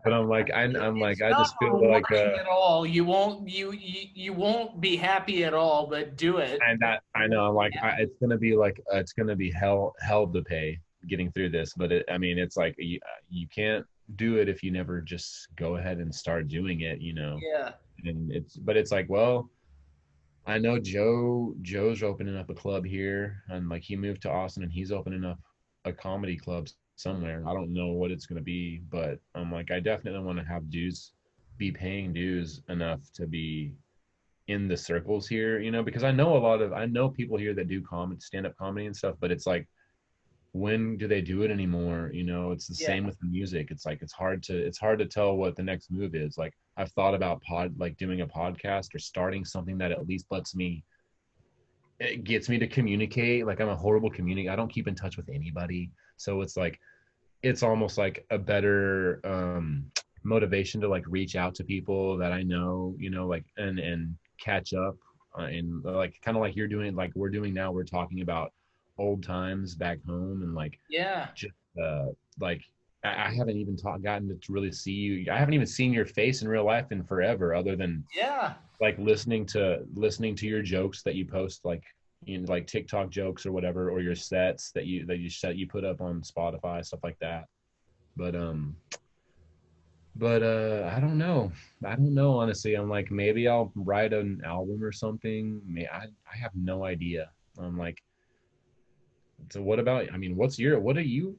But I'm like, I'm like, It's I not just feel like rewarding at all. You won't be happy at all, but do it. and that I know I'm like it's gonna be like it's gonna be hell to pay getting through this, but I mean it's like you can't do it if you never just go ahead and start doing it, you know. Yeah. And it's like, well, I know Joe's opening up a club here, and like he moved to Austin and he's opening up a comedy club somewhere. I don't know what it's gonna be, but I'm like I definitely want to have be paying dues enough to be in the circles here, you know, because I know people here that do stand up comedy and stuff, but it's like when do they do it anymore? You know, it's the same with the music. It's like it's hard to tell what the next move is. Like I've thought about doing a podcast or starting something that at least it gets me to communicate. Like I'm a horrible communicator. I don't keep in touch with anybody. So it's like it's almost like a better motivation to like reach out to people that I know, you know, like and catch up and like kind of like you're doing, like we're doing now. We're talking about old times back home and like Yeah. just like I haven't even gotten to really see you. I haven't even seen your face in real life in forever, other than Yeah. like listening to your jokes that you post, like in like TikTok jokes or whatever, or your sets that you put up on Spotify, stuff like that. But I don't know. I don't know, honestly. I'm like, maybe I'll write an album or something. I have no idea. I'm like, so what about, I mean, what are you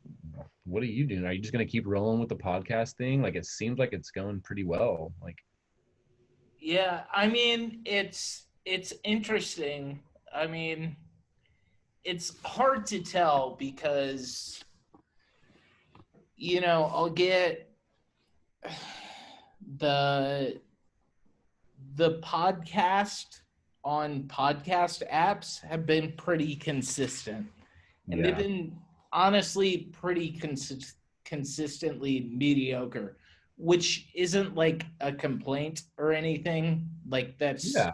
doing? Are you just going to keep rolling with the podcast thing? Like, it seems like it's going pretty well. Like, Yeah. I mean, it's interesting. I mean, it's hard to tell because I'll get the podcast on podcast apps have been pretty consistent, and they've Yeah. been honestly pretty consistently mediocre, which isn't like a complaint or anything. Like that's Yeah.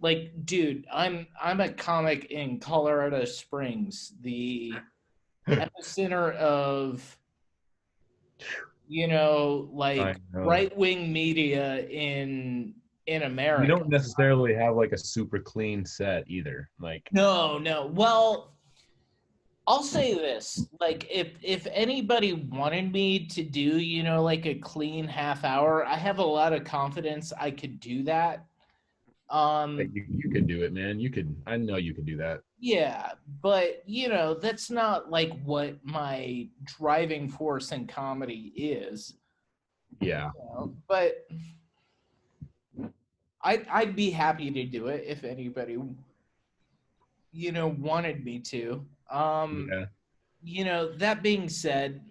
like, dude, I'm a comic in Colorado Springs, the epicenter of, I like know. right wing media in We America. don't necessarily have like a super clean set either. Like, No, no. Well, I'll say this: like, if anybody wanted me to do, like a clean half hour, I have a lot of confidence I could do that. that Um, you could do it, man. You could. I know you could do that. yeah, but that's not like what my driving force in comedy is. Yeah. But I'd be happy to do it if anybody wanted me to. Yeah. That being said,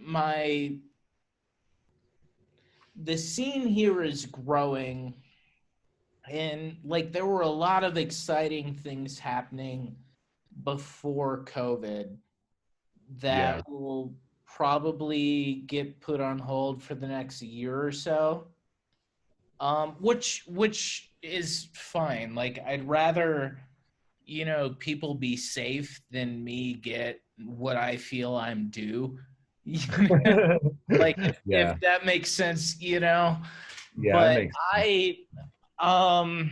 the scene here is growing, and like there were a lot of exciting things happening before COVID Yeah. that will probably get put on hold for the next year or so. Which is fine. Like I'd rather people be safe than me get what I feel I'm due. Like if Yeah. that makes sense. Yeah. It But makes I um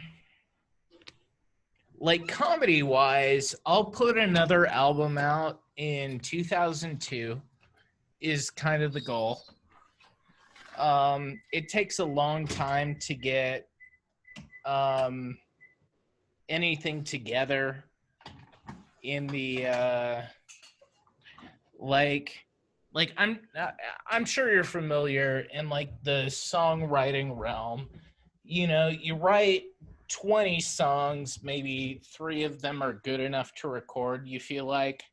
like comedy wise, I'll put another album out in 2002 is kind of the goal. It takes a long time to get um anything together in the like I'm sure you're familiar in like the songwriting realm. You write 20 songs, maybe 3 of them are good enough to record, you feel like.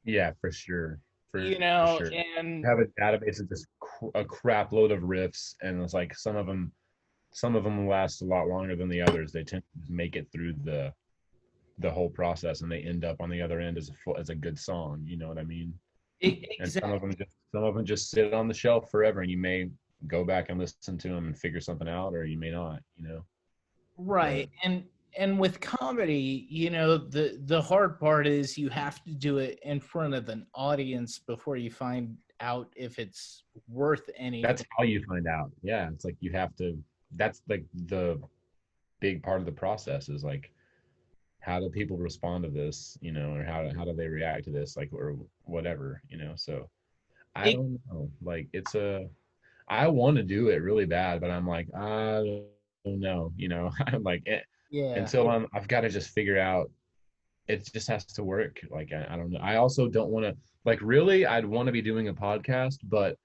Yeah, for sure. You For know, sure. and You have a database of just a crap load of riffs, and it's like some of them last a lot longer than the others. They tend to make it through the whole process, and they end up on the other end as a good song. You know what I mean? And exactly. some of them just sit on the shelf forever, and you may go back and listen to them and figure something out, or you may not. But Right. And with comedy, the hard part is you have to do it in front of an audience before you find out if it's worth that's anything. how you find out. Yeah, it's like you have to. That's like the big part of the process is like how do people respond to this, or how do they react to this, like or whatever. So I It, don't know. Like I want to do it really bad, but I'm like I don't know. I'm like yeah. until I've got to just figure out. It just has to work. Like I don't know. I also don't want to like really. I'd want to be doing a podcast, but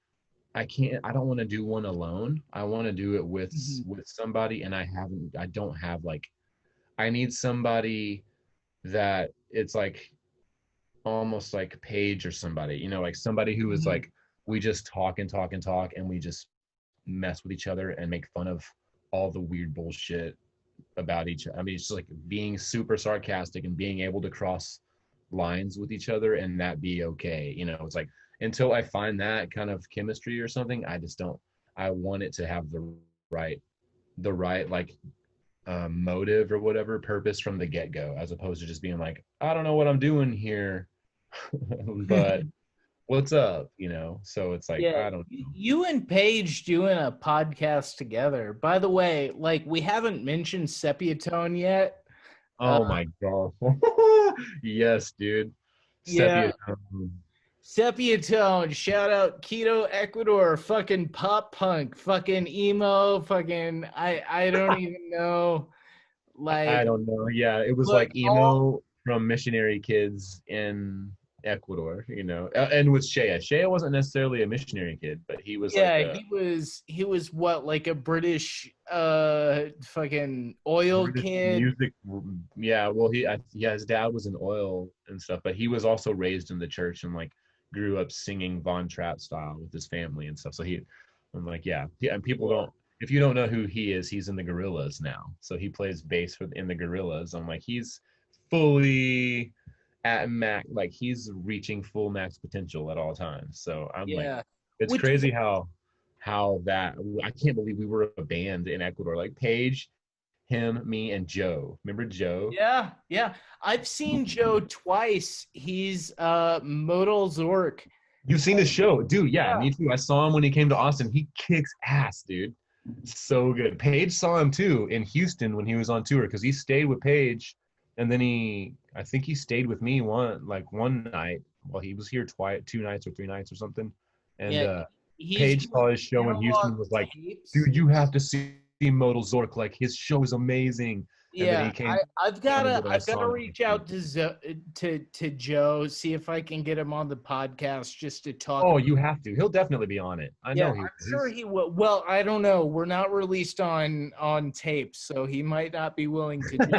I can't. I don't want to do one alone. I want to do it with Mhm. somebody, and I haven't. I don't have like. I need somebody that it's like almost like Paige or somebody, like somebody who is Mhm. like we just talk and talk and talk and we just mess with each other and make fun of all the weird bullshit about each. I mean, it's just like being super sarcastic and being able to cross lines with each other and that be okay. It's like until I find that kind of chemistry or something, I just don't. I want it to have right, the right like motive or whatever purpose from the get go, as opposed to just being like, I don't know what I'm doing here, but what's up? So it's like, Yeah, I don't know. you and Paige doing a podcast together. By the way, like we haven't mentioned Sepiatone yet. Uh, Oh my God. Yes, dude. Sepia. yeah, Sepiatone, shout out Keto Ecuador, fucking pop punk, fucking emo, fucking I don't even know. I Like, don't know. Yeah, it was look, like all emo from missionary kids in Ecuador, and with Shea. Shea wasn't necessarily a missionary kid, but he was like yeah, a he was what, like a British fucking oil British kid. music. Yeah, well, yeah, his dad was in oil and stuff, but he was also raised in the church and like grew up singing Von Trapp style with his family and stuff. So I'm like, yeah, and people Yeah. don't. if you don't know who he is, he's in the Gorillas now. So he plays bass in the Gorillas. I'm like, he's fully at max, like he's reaching full max potential at all times. So I'm like, Yeah. it's Which crazy how that I can't believe we were a band in Ecuador. Like Paige, him, me, and Joe. Remember Joe? Yeah, yeah. I've seen Joe twice. He's modal Zork. You've seen his show, dude. Yeah, Yeah. me too. I saw him when he came to Austin. He kicks ass, dude. So good. Paige saw him too in Houston when he was on tour because he stayed with Paige, and then I think he stayed with me one night while he was here twice, 2 nights or 3 nights or something. And Yeah. He's Paige doing saw his show in Houston analog and was like, tapes. "Dude, you have to see Modal Zork. Like his show is amazing." And then Yeah, he came I've told me gotta that I I've saw gotta him in reach Houston. out to Joe, see if I can get him on the podcast just to talk. Oh, you have to. He'll definitely be on it. I Yeah, know I'm he will. sure he will. Well, I don't know. We're not released on tape, so he might not be willing to do.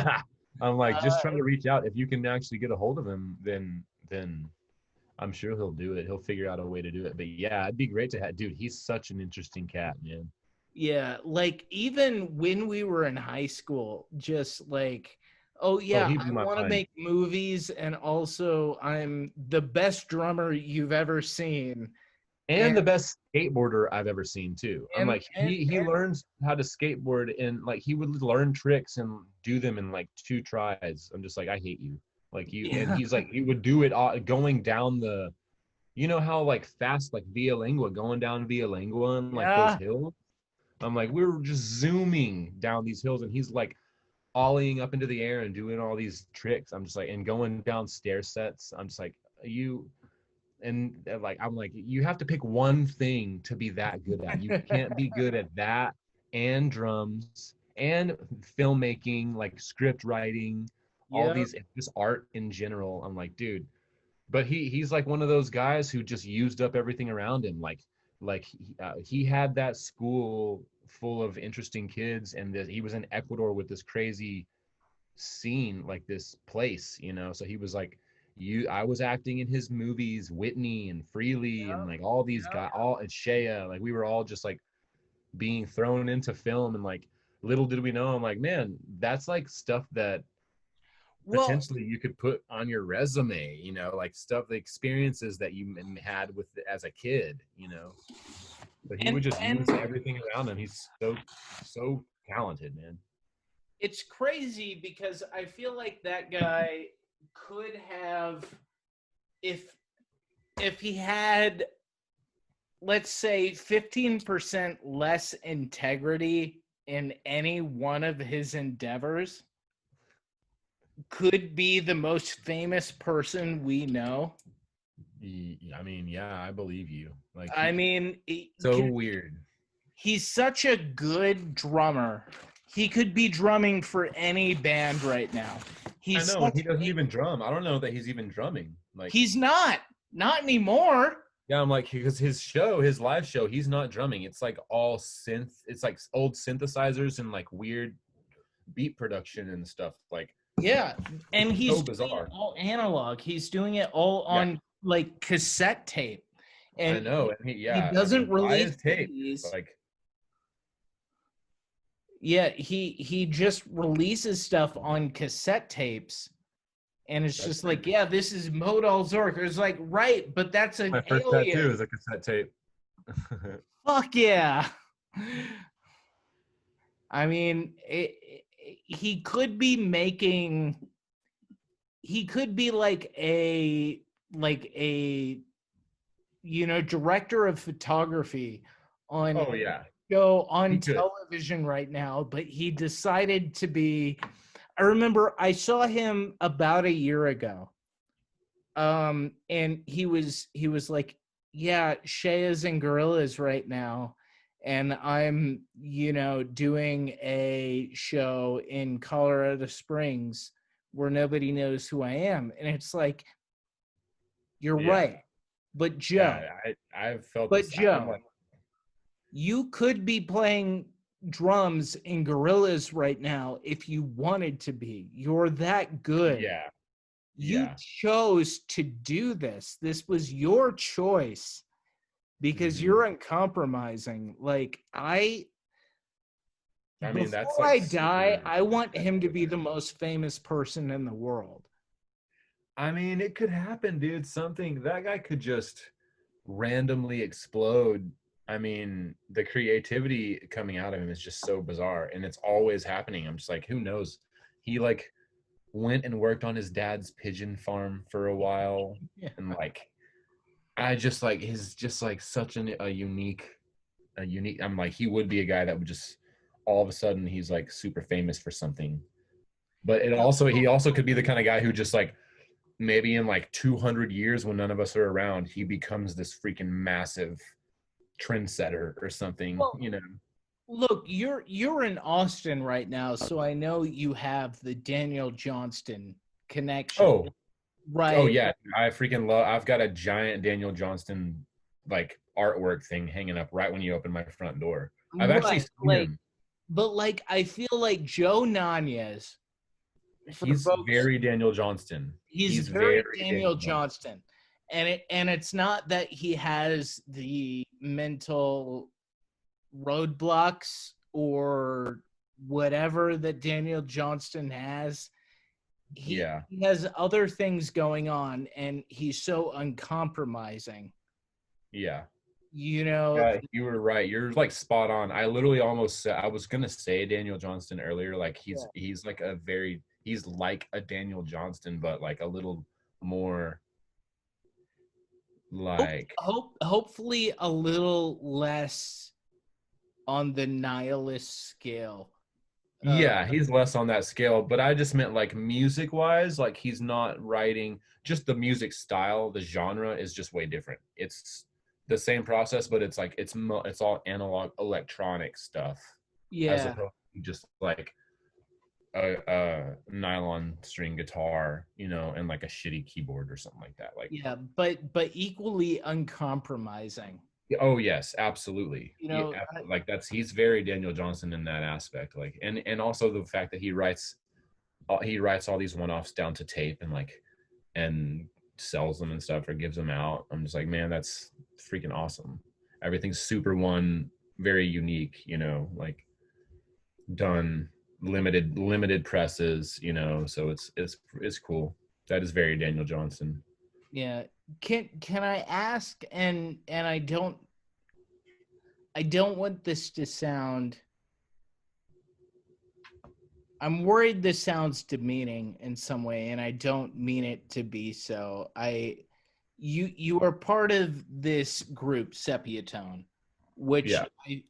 I'm like, just Uh, trying to reach out. If you can actually get a hold of him, then I'm sure he'll do it. He'll figure out a way to do it. But yeah, it'd be great to have. Dude, he's such an interesting cat, man. yeah, like even when we were in high school, just like, oh Oh, yeah, he I blew my want to mind. make movies, and also I'm the best drummer you've ever seen, and And the best skateboarder I've ever seen too. I'm and like, and, he learns how to skateboard and like he would learn tricks and do them in like 2 tries. I'm just like, I hate you. Like you, and yeah, he's like, he would do it going down you know how like fast like Via Lingua going down Via Lingua and like those yeah, hills. I'm like, we were just zooming down these hills, and he's like ollieing up into the air and doing all these tricks. I'm just like, and going down stair sets. I'm just like, you, and like, I'm like, you have to pick one thing to be that good at. You can't be good at that and drums and filmmaking, like script writing, all yeah. these, just art in general. I'm like, dude, but he's like one of those guys who just used up everything around him. He had that school full of interesting kids, and he was in Ecuador with this crazy scene, like this place, you know. So he was like, I was acting in his movies, Whitney and Freely, and like all these guys, all and Shea, like we were all just like being thrown into film, and like little did we know, I'm like, man, that's like stuff that Well, potentially you could put on your resume, you know, like stuff, the experiences that you had with as a kid, you know. But he would just and use everything around him. He's so talented, man. it's crazy because I feel like that guy could have, if he had, let's say, 15% less integrity in any one of his endeavors, could be the most famous person we know. I mean, yeah, I believe you. Like I mean, so weird. he's such a good drummer. He could be drumming for any band right now. I He's know, and such he doesn't even drum. I don't know that he's even drumming. Like, he's not anymore. yeah, I'm like, because his live show, he's not drumming. It's like all synth. It's like old synthesizers and like weird beat production and stuff. Like, Yeah, and he's so doing it bizarre. all analog. He's doing it all Yeah, on like cassette tape, I and know. And he I doesn't mean, buy release his tape. CDs. Like, Yeah, he just releases stuff on cassette tapes, and it's that's just like, yeah, this is Modal Zork. It's like, right, but that's an my first alien. tattoo is a cassette tape. Fuck yeah. I mean, he could be making. He could be like a director of photography on Oh yeah, show he on could. television right now, but he decided to be. I remember I saw him about a year ago, and he was like, yeah, Shea's in Gorillas right now, and I'm doing a show in Colorado Springs where nobody knows who I am, and it's like, you're Yeah, right, but Joe, yeah. I've felt but this. I'm Joe, like, you could be playing drums in Gorillas right now if you wanted to be. You're that good. yeah, You yeah. chose to do this. This was your choice because Hmm. you're uncompromising. Like I mean, that's Before like I die, super. I want him to be the most famous person in the world. I mean, it could happen, dude. Something that guy could just randomly explode. I mean, the creativity coming out of him is just so bizarre, and it's always happening. I'm just like, who knows? He like went and worked on his dad's pigeon farm for a while, Yeah. and like, I just like he's just like such a unique, a unique. I'm like, he would be a guy that would just all of a sudden he's like super famous for something. But it also he also could be the kind of guy who just like maybe in like 200 years when none of us are around, he becomes this freaking massive trendsetter or something, Well, you know. look, you're in Austin right now, so I know you have the Daniel Johnston connection, Oh, oh right? yeah, I freaking love. I've got a giant Daniel Johnston like artwork thing hanging up right when you open my front door. I've actually Right. seen him. But like I feel like Joe Nunez, for He's folks, very Daniel Johnston. he's He's very very Daniel Daniel Johnston. Johnston. And it's not that he has the mental roadblocks or whatever that Daniel Johnston has. Yeah, He has other things going on and he's so uncompromising. yeah. You know, Yeah, you were right. You're like spot on. I literally almost said I was gonna say Daniel Johnston earlier. Like yeah. he's like a very he's like a Daniel Johnston, but like a little more like Hopefully a little less on the nihilist scale. yeah, he's less on that scale. But I just meant like music wise, like he's not writing just the music style, the genre is just way different. It's the same process, but it's like it's all analog electronic stuff as Yeah, opposed to just like a nylon string guitar, you know, and like a shitty keyboard or something like that. Like, yeah, but equally uncompromising. oh yes, absolutely. You Yeah, know, like that's he's very Daniel Johnson in that aspect. Like, and also the fact that he writes all these one-offs down to tape and like and sells them and stuff or gives them out. I'm just like, man, that's freaking awesome. Everything's super very unique, you know, like done limited presses, you know, so it's cool. That is very Daniel Johnson. yeah. Can I ask? And I don't want this to sound. I'm worried this sounds demeaning in some way, and I don't mean it to be so. You are part of this group, Sepia Tone, which Yeah.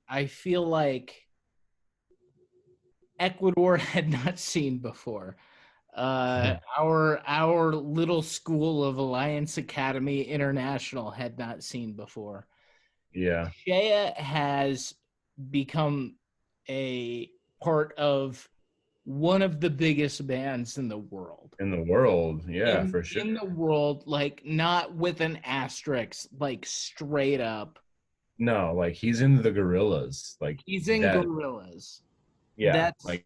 I feel like Ecuador had not seen before. Our little school of Alliance Academy International had not seen before. Yeah. Shea has become a part of one of the biggest bands in the world. In the world, yeah, for sure. In the world, like not with an asterisk, like straight up. No, like he's in the Gorillas, like He's in that. Gorillas. Yeah, That's like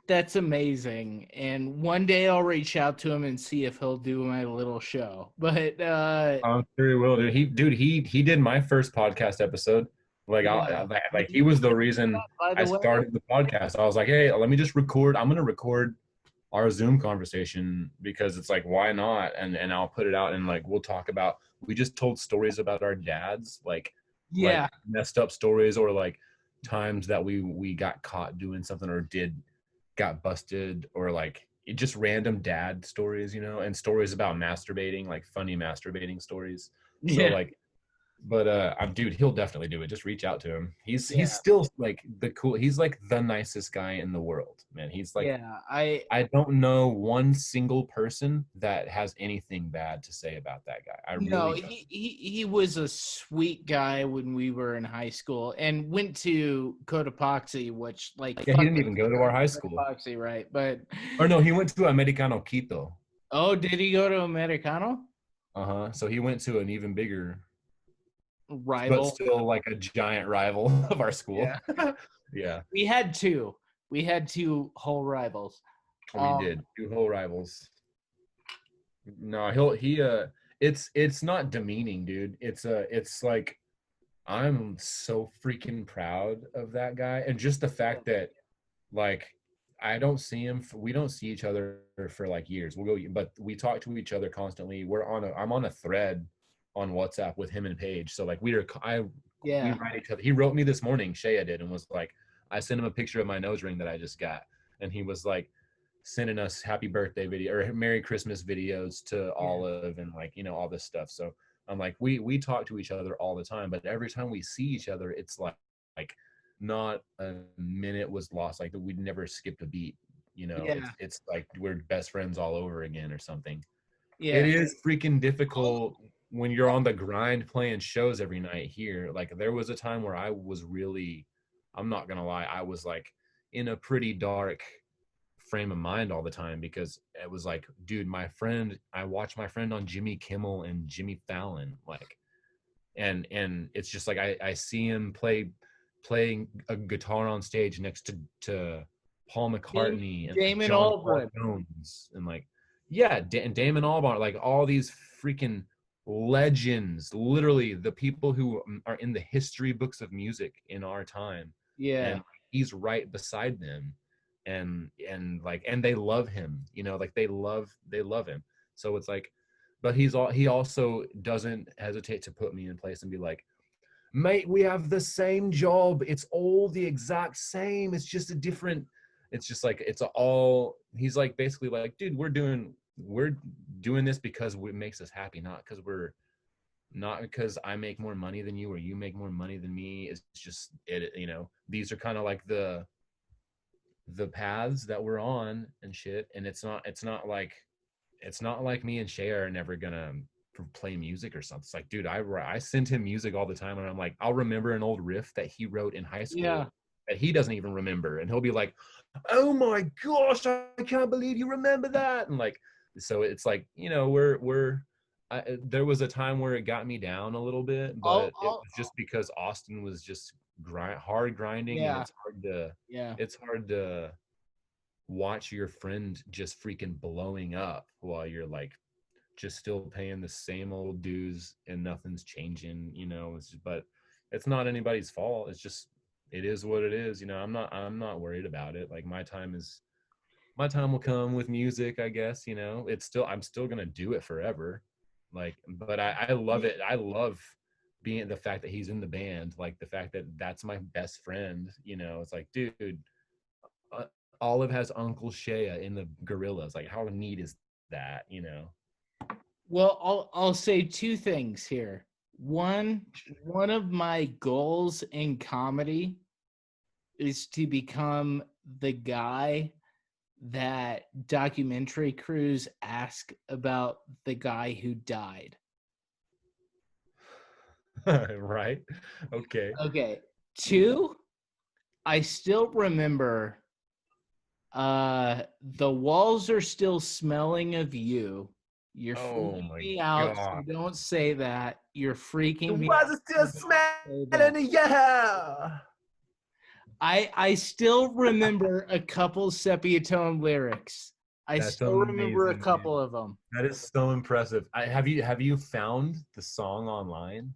that's amazing. And one day I'll reach out to him and see if he'll do my little show. But I'm sure he will. He did my first podcast episode. Like yeah. like he was the reason By I the way, started the podcast. I was like, hey, let me just record. I'm gonna record our Zoom conversation because it's like, why not? And I'll put it out and like we'll talk about. We just told stories about our dads, like yeah. messed up stories or like times that we got caught doing something or got busted or like just random dad stories, you know, and stories about masturbating, like funny masturbating stories. So Yeah. like but I'm dude, he'll definitely do it. Just reach out to him. He's Yeah. still like he's like the nicest guy in the world, man. He's like Yeah. I don't know one single person that has anything bad to say about that guy. I No, really don't. he was a sweet guy when we were in high school and went to Cotopaxi, which like Yeah, he fuck didn't even go to our high school. Cotopaxi, right? But Or no, he went to Americano Quito. oh, did he go to Americano? Uh-huh. So he went to an even bigger, but Rival. still like a giant rival of our school. Yeah. Yeah, We had two. We had two whole rivals. we did. Two whole rivals. No, it's not demeaning, dude. It's like I'm so freaking proud of that guy, and just the fact that like I don't see him. We don't see each other for like years. We'll go, but we talk to each other constantly. I'm on a thread on WhatsApp with him and Paige. So like we Yeah. write each other. He wrote me this morning. Shea did, and was like, I sent him a picture of my nose ring that I just got, and he was like sending us happy birthday video or Merry Christmas videos to Yeah. Olive and like all this stuff. So I'm like, we talk to each other all the time, but every time we see each other, it's like not a minute was lost. Like we'd never skipped a beat. Yeah. It's like we're best friends all over again or something. It Yeah. is freaking difficult when you're on the grind playing shows every night here. Like there was a time where I was really, I'm not gonna lie, I was like in a pretty dark frame of mind all the time because it was like, dude, I watched my friend on Jimmy Kimmel and Jimmy Fallon, like, and it's just like I see him playing a guitar on stage next to Paul McCartney and like Damon John Paul Albarn. Jones and like and Damon Albarn, like all these freaking legends, literally the people who are in the history books of music in our time, Yeah. and he's right beside them, and they love him, like they love him. So it's like, but he also doesn't hesitate to put me in place and be like, mate, we have the same job. It's all the exact same. It's just a different. It's just like it's all. He's like basically like, dude, we're doing this because it makes us happy, not because I make more money than you or you make more money than me. It's just it. These are kind of like the paths that we're on and shit. And it's not like me and Shay are never gonna play music or something. It's like, dude, I send him music all the time, and I'm like, I'll remember an old riff that he wrote in high Yeah. school that he doesn't even remember, and he'll be like, "Oh my gosh, I can't believe you remember that!" And like, so it's like, there was a time where it got me down a little bit, I'll, but it I'll, was just because Austin was just hard grinding, and yeah. it's hard to watch your friend just freaking blowing up while you're like just still paying the same old dues and nothing's changing. But it's not anybody's fault. It is what it is. I'm not worried about it. Like my time will come with music, I guess. I'm still gonna do it forever. Like, but I love it. I love being the fact that he's in the band, like the fact that that's my best friend. It's like, dude, uh, Olive has Uncle Shea in the Gorillas. Like, how neat is that? Well, I'll say two things here. One of my goals in comedy is to become the guy that documentary crews ask about the guy who died. Right? Okay. Okay. Two, I still remember the walls are still smelling of you. You're Oh freaking my me out, so god. don't say that. You're freaking me Was out. it still So don't say that. smelling? Yeah. I still remember a couple Sepia Tone lyrics. I That's still remember a amazing, couple dude. of them. That is so impressive. Have you found the song online?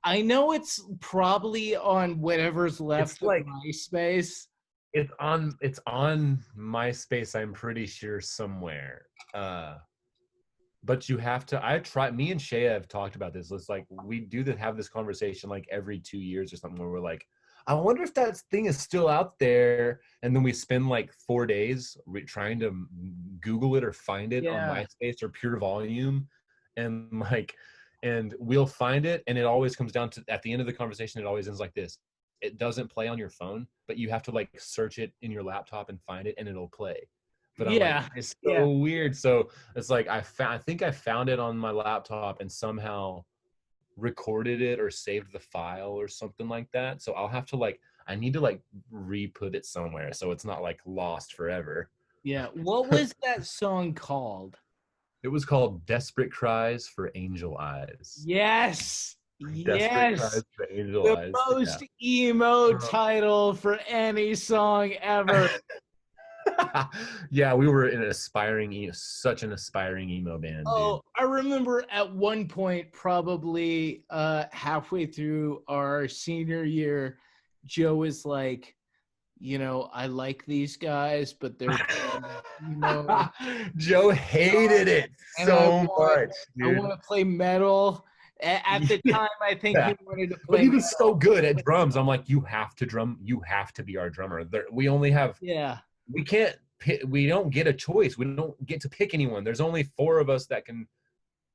I know it's probably on whatever's It's left of like MySpace. it's on MySpace, I'm pretty sure somewhere. Uh but you have to. Me and Shea have talked about this. It's like we have this conversation like every 2 years or something, where we're like, I wonder if that thing is still out there. And then we spend like 4 days trying to Google it or find it on Yeah. MySpace or Pure Volume, and we'll find it, and it always comes down to, at the end of the conversation, it always ends like this: it doesn't play on your phone, but you have to like search it in your laptop and find it, and it'll play. But I'm like, Yeah. it's Yeah. so weird. So it's like I think I found it on my laptop and somehow recorded it or saved the file or something like that. So I need to like re-put it somewhere so it's not like lost forever. Yeah. What was that song called? It was called Desperate Cries for Angel Eyes. Yes. Desperate Yes. Cries for Angel The Eyes. Yeah. most emo title for any song ever. Yeah, we were an such an aspiring emo band, dude. Oh, I remember at one point, probably halfway through our senior year, Joe was like, I like these guys, but they're emo, Joe hated it and so much, I dude. want to play metal. At the time, I think Yeah. he wanted to But play he was metal. so good at drums. I'm like, you have to drum. You have to be our drummer. We only have. Yeah. We can't. We don't get a choice. We don't get to pick anyone. There's only 4 of us that can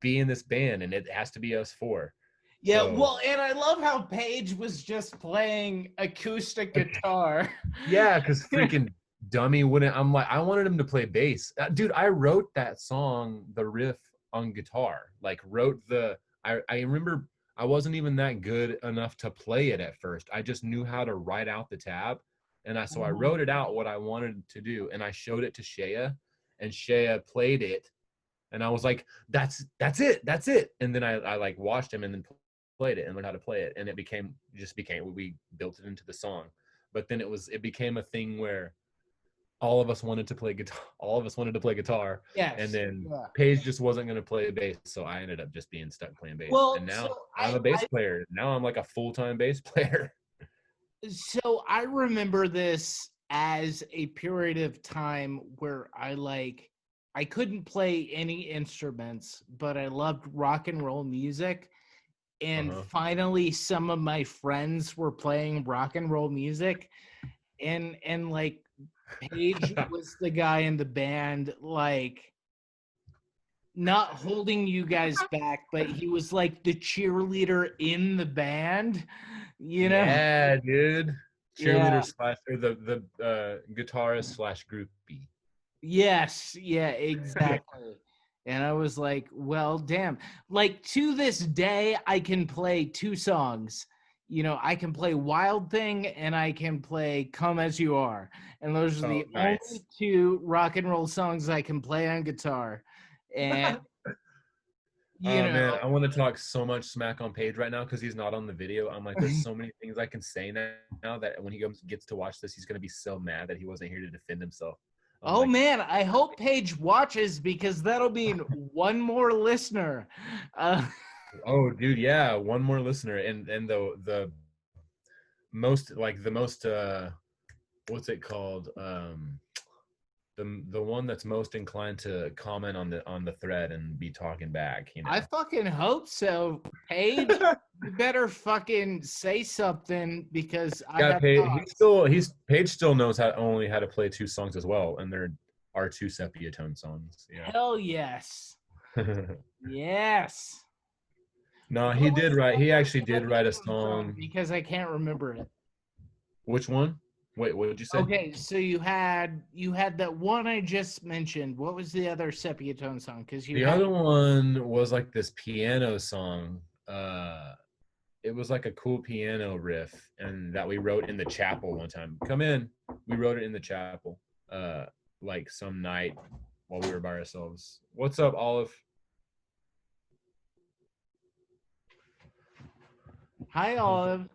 be in this band, and it has to be us 4. Yeah, So, well, and I love how Paige was just playing acoustic guitar. yeah, because freaking dummy wouldn't. I'm like, I wanted him to play bass. Dude, I wrote that song, the riff on guitar. Like, I remember I wasn't even that good enough to play it at first. I just knew how to write out the tab. So I wrote it out what I wanted to do, and I showed it to Shea, and Shea played it. And I was like, that's it. And then I like watched him and then played it and learned how to play it. And it just became, we built it into the song. But then it became a thing where all of us wanted to play guitar. All of us wanted to play guitar. Yes. And then yeah. Paige just wasn't going to play bass. So I ended up just being stuck playing bass. Well, and now so I'm a bass player. Now I'm like a full-time bass player. So I remember this as a period of time where I couldn't play any instruments, but I loved rock and roll music. And finally some of my friends were playing rock and roll music. And like Paige was the guy in the band, like not holding you guys back, but he was like the cheerleader in the band, Yeah, dude. Yeah. Cheerleader / or the guitarist / groupie. Yes, yeah, exactly. And I was like, well, damn. Like to this day, I can play 2 songs. I can play Wild Thing and I can play Come As You Are. And those are the nice. only 2 rock and roll songs I can play on guitar. And man, I want to talk so much smack on Paige right now because he's not on the video. I'm like, there's so many things I can say now that when he gets to watch this, he's gonna be so mad that he wasn't here to defend himself. Man, I hope Paige watches because that'll mean one more listener. Oh, dude, yeah, one more listener, and the most what's it called? The one that's most inclined to comment on the thread and be talking back. I fucking hope so. Paige, you better fucking say something because Paige still knows only how to play 2 songs as well, and there are 2 sepia tone songs. Yeah. Hell yes. Yes. No, he did write. He actually did write a song. Because I can't remember it. Which one? Wait, what did you say? Okay, so you had that one I just mentioned. What was the other sepia tone song? Because the other one was like this piano song. It was like a cool piano riff, and that we wrote in the chapel one time. Come in. We wrote it in the chapel, like some night while we were by ourselves. What's up, Olive? Hi, Olive.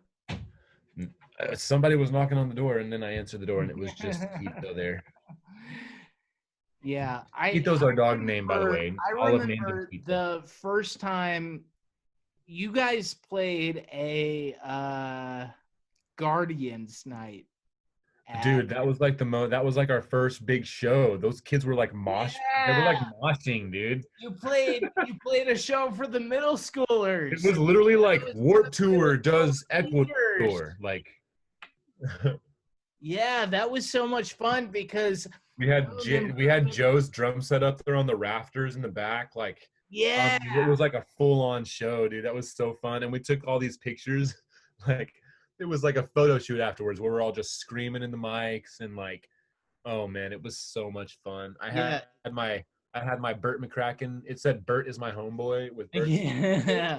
Somebody was knocking on the door, and then I answered the door, and it was just Tito there. Yeah, Tito's our dog name, by the way. I remember the first time you guys played a Guardians night. Dude, that was like that was like our first big show. Those kids were like mosh. Yeah. They were like moshing, dude. You played a show for the middle schoolers. It was literally like Warped Tour does Ecuador. Like yeah, that was so much fun because we had Joe's drum set up there on the rafters in the back. Like yeah, it was like a full-on show, dude. That was so fun. And we took all these pictures. Like it was like a photo shoot afterwards where we're all just screaming in the mics and like, oh man, it was so much fun. I had my Burt McCracken. It said Burt is my homeboy with Burt. Yeah.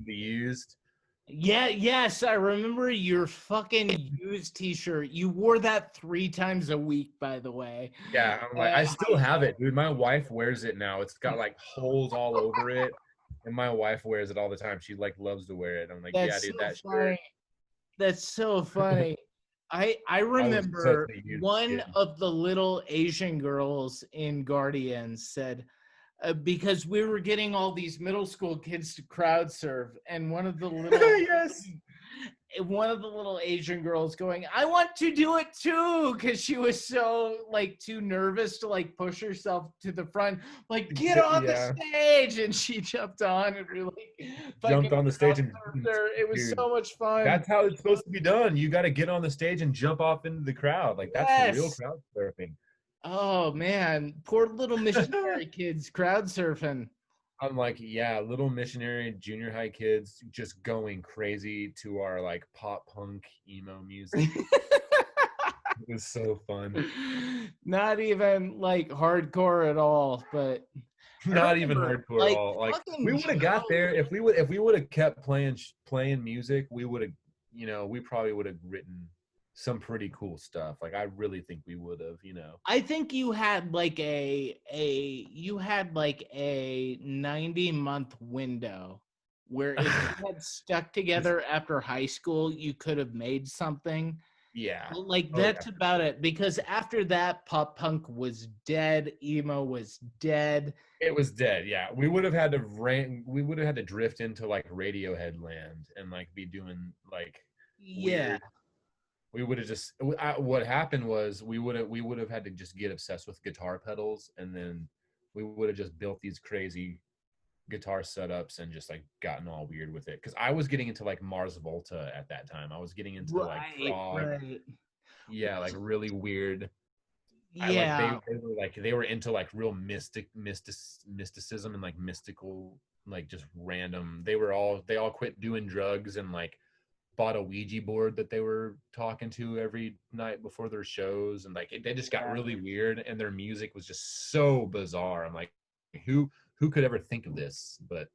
The used. Yeah, yes, I remember your fucking used t-shirt. You wore that 3 times a week, by the way. Yeah, I'm like, I still have it, dude. My wife wears it now. It's got like holes all over it. And my wife wears it all the time. She like loves to wear it. I'm like, yeah, dude, that shirt. That's so funny. I I was such remember a huge one kid. of the little Asian girls in Guardians said, because we were getting all these middle school kids to crowd surf, and Yes. one of the little Asian girls going, I want to do it too, because she was so like too nervous to like push herself to the front, like get on the Yeah. stage, and she jumped on and we like Jumped fucking on the stage and surfed her. It was dude, so much fun. that's how it's supposed to be done. You got to get on the stage and jump off into the crowd. Like that's real Yes. crowd surfing. Oh man, poor little missionary kids crowd surfing. I'm like, yeah, little missionary junior high kids just going crazy to our like pop punk emo music. It was so fun. Not even like hardcore at all, but I Not even remember hardcore at like all. Like we fucking would have got Joe. there if we would have kept playing music, we would have, you know, we probably would have written some pretty cool stuff. Like I really think we would have, you know. I think you had like you had like a 90-month window where if you had stuck together after high school, you could have made something. Yeah. Like Oh that's yeah. about it, because after that pop punk was dead, emo was dead. It was dead. Yeah. We would have had to we would have had to drift into like Radiohead land and like be doing like Yeah. weird. We would have just what happened was we would have had to just get obsessed with guitar pedals, and then we would have just built these crazy guitar setups and just like gotten all weird with it, because I was getting into like Mars Volta at that time. I was getting into like Right, prog, right. yeah, like really weird. I like Yeah. they were into like real mysticism and like mystical, like just random. They all quit doing drugs and like bought a Ouija board that they were talking to every night before their shows, and like they just got really weird, and their music was just so bizarre. I'm like, who could ever think of this? But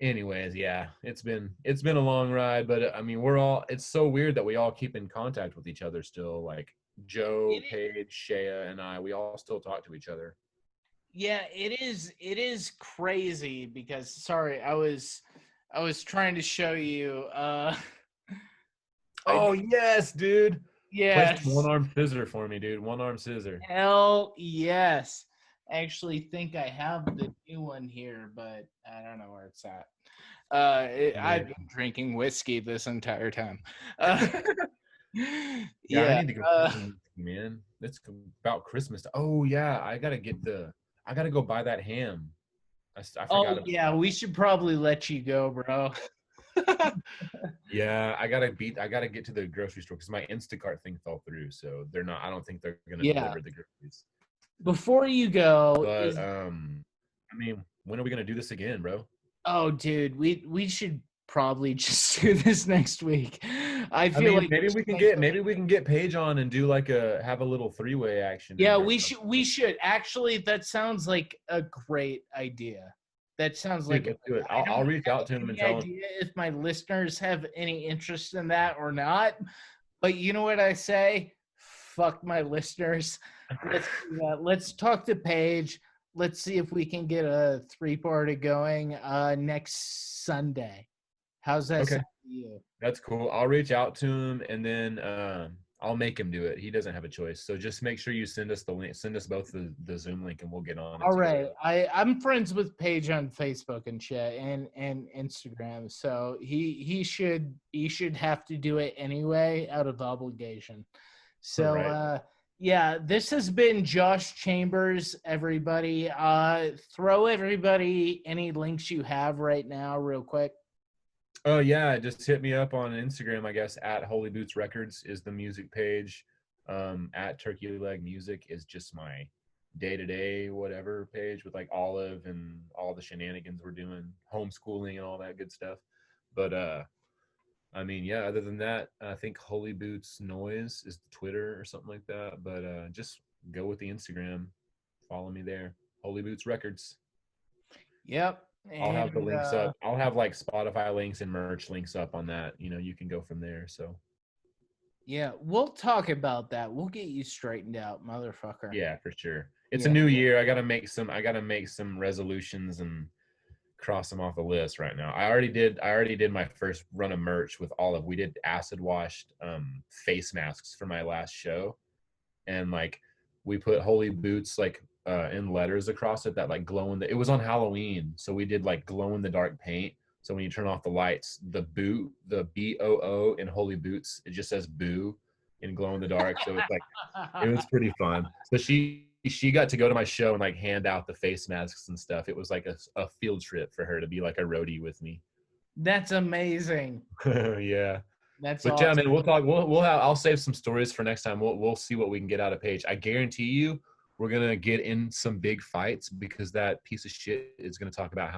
anyways, yeah, it's been a long ride, but I mean, it's so weird that we all keep in contact with each other still. Like Joe, It, Paige, Shea, and we all still talk to each other. yeah, it is crazy because sorry, I was trying to show you I Oh yes, dude. Play some yes. one arm scissor for me, dude. One arm scissor. Hell yes. I actually think I have the new one here, but I don't know where it's at. I've Man. been drinking whiskey this entire time. Uh, Yeah, I yeah. need to go get some, man. It's about Christmas. Oh yeah, I gotta go buy that ham. I Oh forgot about yeah, that. we should probably let you go, bro. Yeah, I gotta get to the grocery store because my Instacart thing fell through. So they're not, I don't think they're gonna Yeah. deliver the groceries. Before you go, But I mean, when are we gonna do this again, bro? oh dude, we should probably just do this next week. I I feel mean, like maybe we can get Paige on and do like have a little three-way action in yeah, or we something. should. Actually, that sounds like a great idea. That sounds Dude, like let's do it. I I'll don't reach have out to him and any tell him. idea if my listeners have any interest in that or not. But you know what I say? Fuck my listeners. Let's do that. Let's talk to Paige. Let's see if we can get a 3-party going next Sunday. How's that Okay. sound to you? That's cool. I'll reach out to him and then I'll make him do it. He doesn't have a choice. So just make sure you send us the link. Send us both the Zoom link and we'll get on it All together. right. I'm friends with Paige on Facebook and shit and Instagram. So he should have to do it anyway out of obligation. So Right. yeah, this has been Josh Chambers, everybody. Throw everybody any links you have right now real quick. Oh yeah, just hit me up on Instagram, I guess, at Holy Boots Records is the music page. At Turkey Leg Music is just my day-to-day whatever page with like Olive and all the shenanigans we're doing, homeschooling and all that good stuff. But I mean, yeah, other than that, I think Holy Boots Noise is the Twitter or something like that. But just go with the Instagram. Follow me there. Holy Boots Records. Yep. I'll have the And links up. I'll have like Spotify links and merch links up on that. You know, you can go from there. So yeah, we'll talk about that. We'll get you straightened out, motherfucker. yeah, for sure. It's Yeah. a new year. I gotta make some resolutions and cross them off the list right now. I already did my first run of merch with Olive. We did acid washed face masks for my last show, and like we put holy boots like in letters across it that like glow in the. It was on Halloween, so we did like glow in the dark paint. So when you turn off the lights, the boot, the BOO in holy boots, it just says boo in glow in the dark. So it's like it was pretty fun. So she got to go to my show and like hand out the face masks and stuff. It was like a field trip for her to be like a roadie with me. That's amazing. Yeah. That's But awesome. yeah, man, we'll talk. We'll have. I'll save some stories for next time. We'll see what we can get out of Paige. I guarantee you, we're gonna get in some big fights because that piece of shit is gonna talk about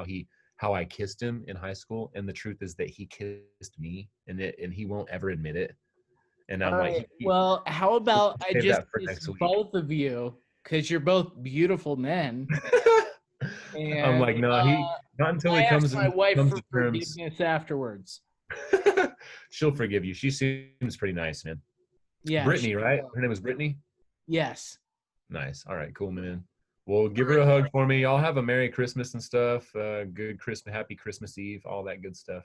how I kissed him in high school, and the truth is that he kissed me, and he won't ever admit it. And I'm All like, right. Well, how about I save just that for kiss next week. both of you because you're both beautiful men. I'm And like, no, not until I he asked my wife comes for to terms. forgiveness afterwards. She'll forgive you. She seems pretty nice, man. Yeah. Brittany, right? Her name was Brittany. Yes. Nice. All right, cool, man. Well, give her a hug for me. Y'all have a Merry Christmas and stuff. Good Christmas, Happy Christmas Eve, all that good stuff.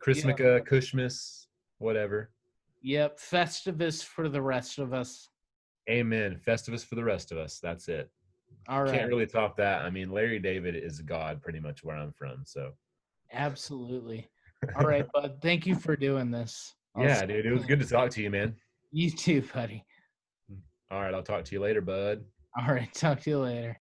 Christmaka, Kushmas, whatever. Yep. Festivus for the rest of us. Amen. Festivus for the rest of us. That's it. All right. Can't really top that. I mean, Larry David is God pretty much where I'm from. So Absolutely. All right, bud. Thank you for doing this. yeah, dude, it was good to talk to you, man. You too, buddy. All right, I'll talk to you later, bud. All right. Talk to you later.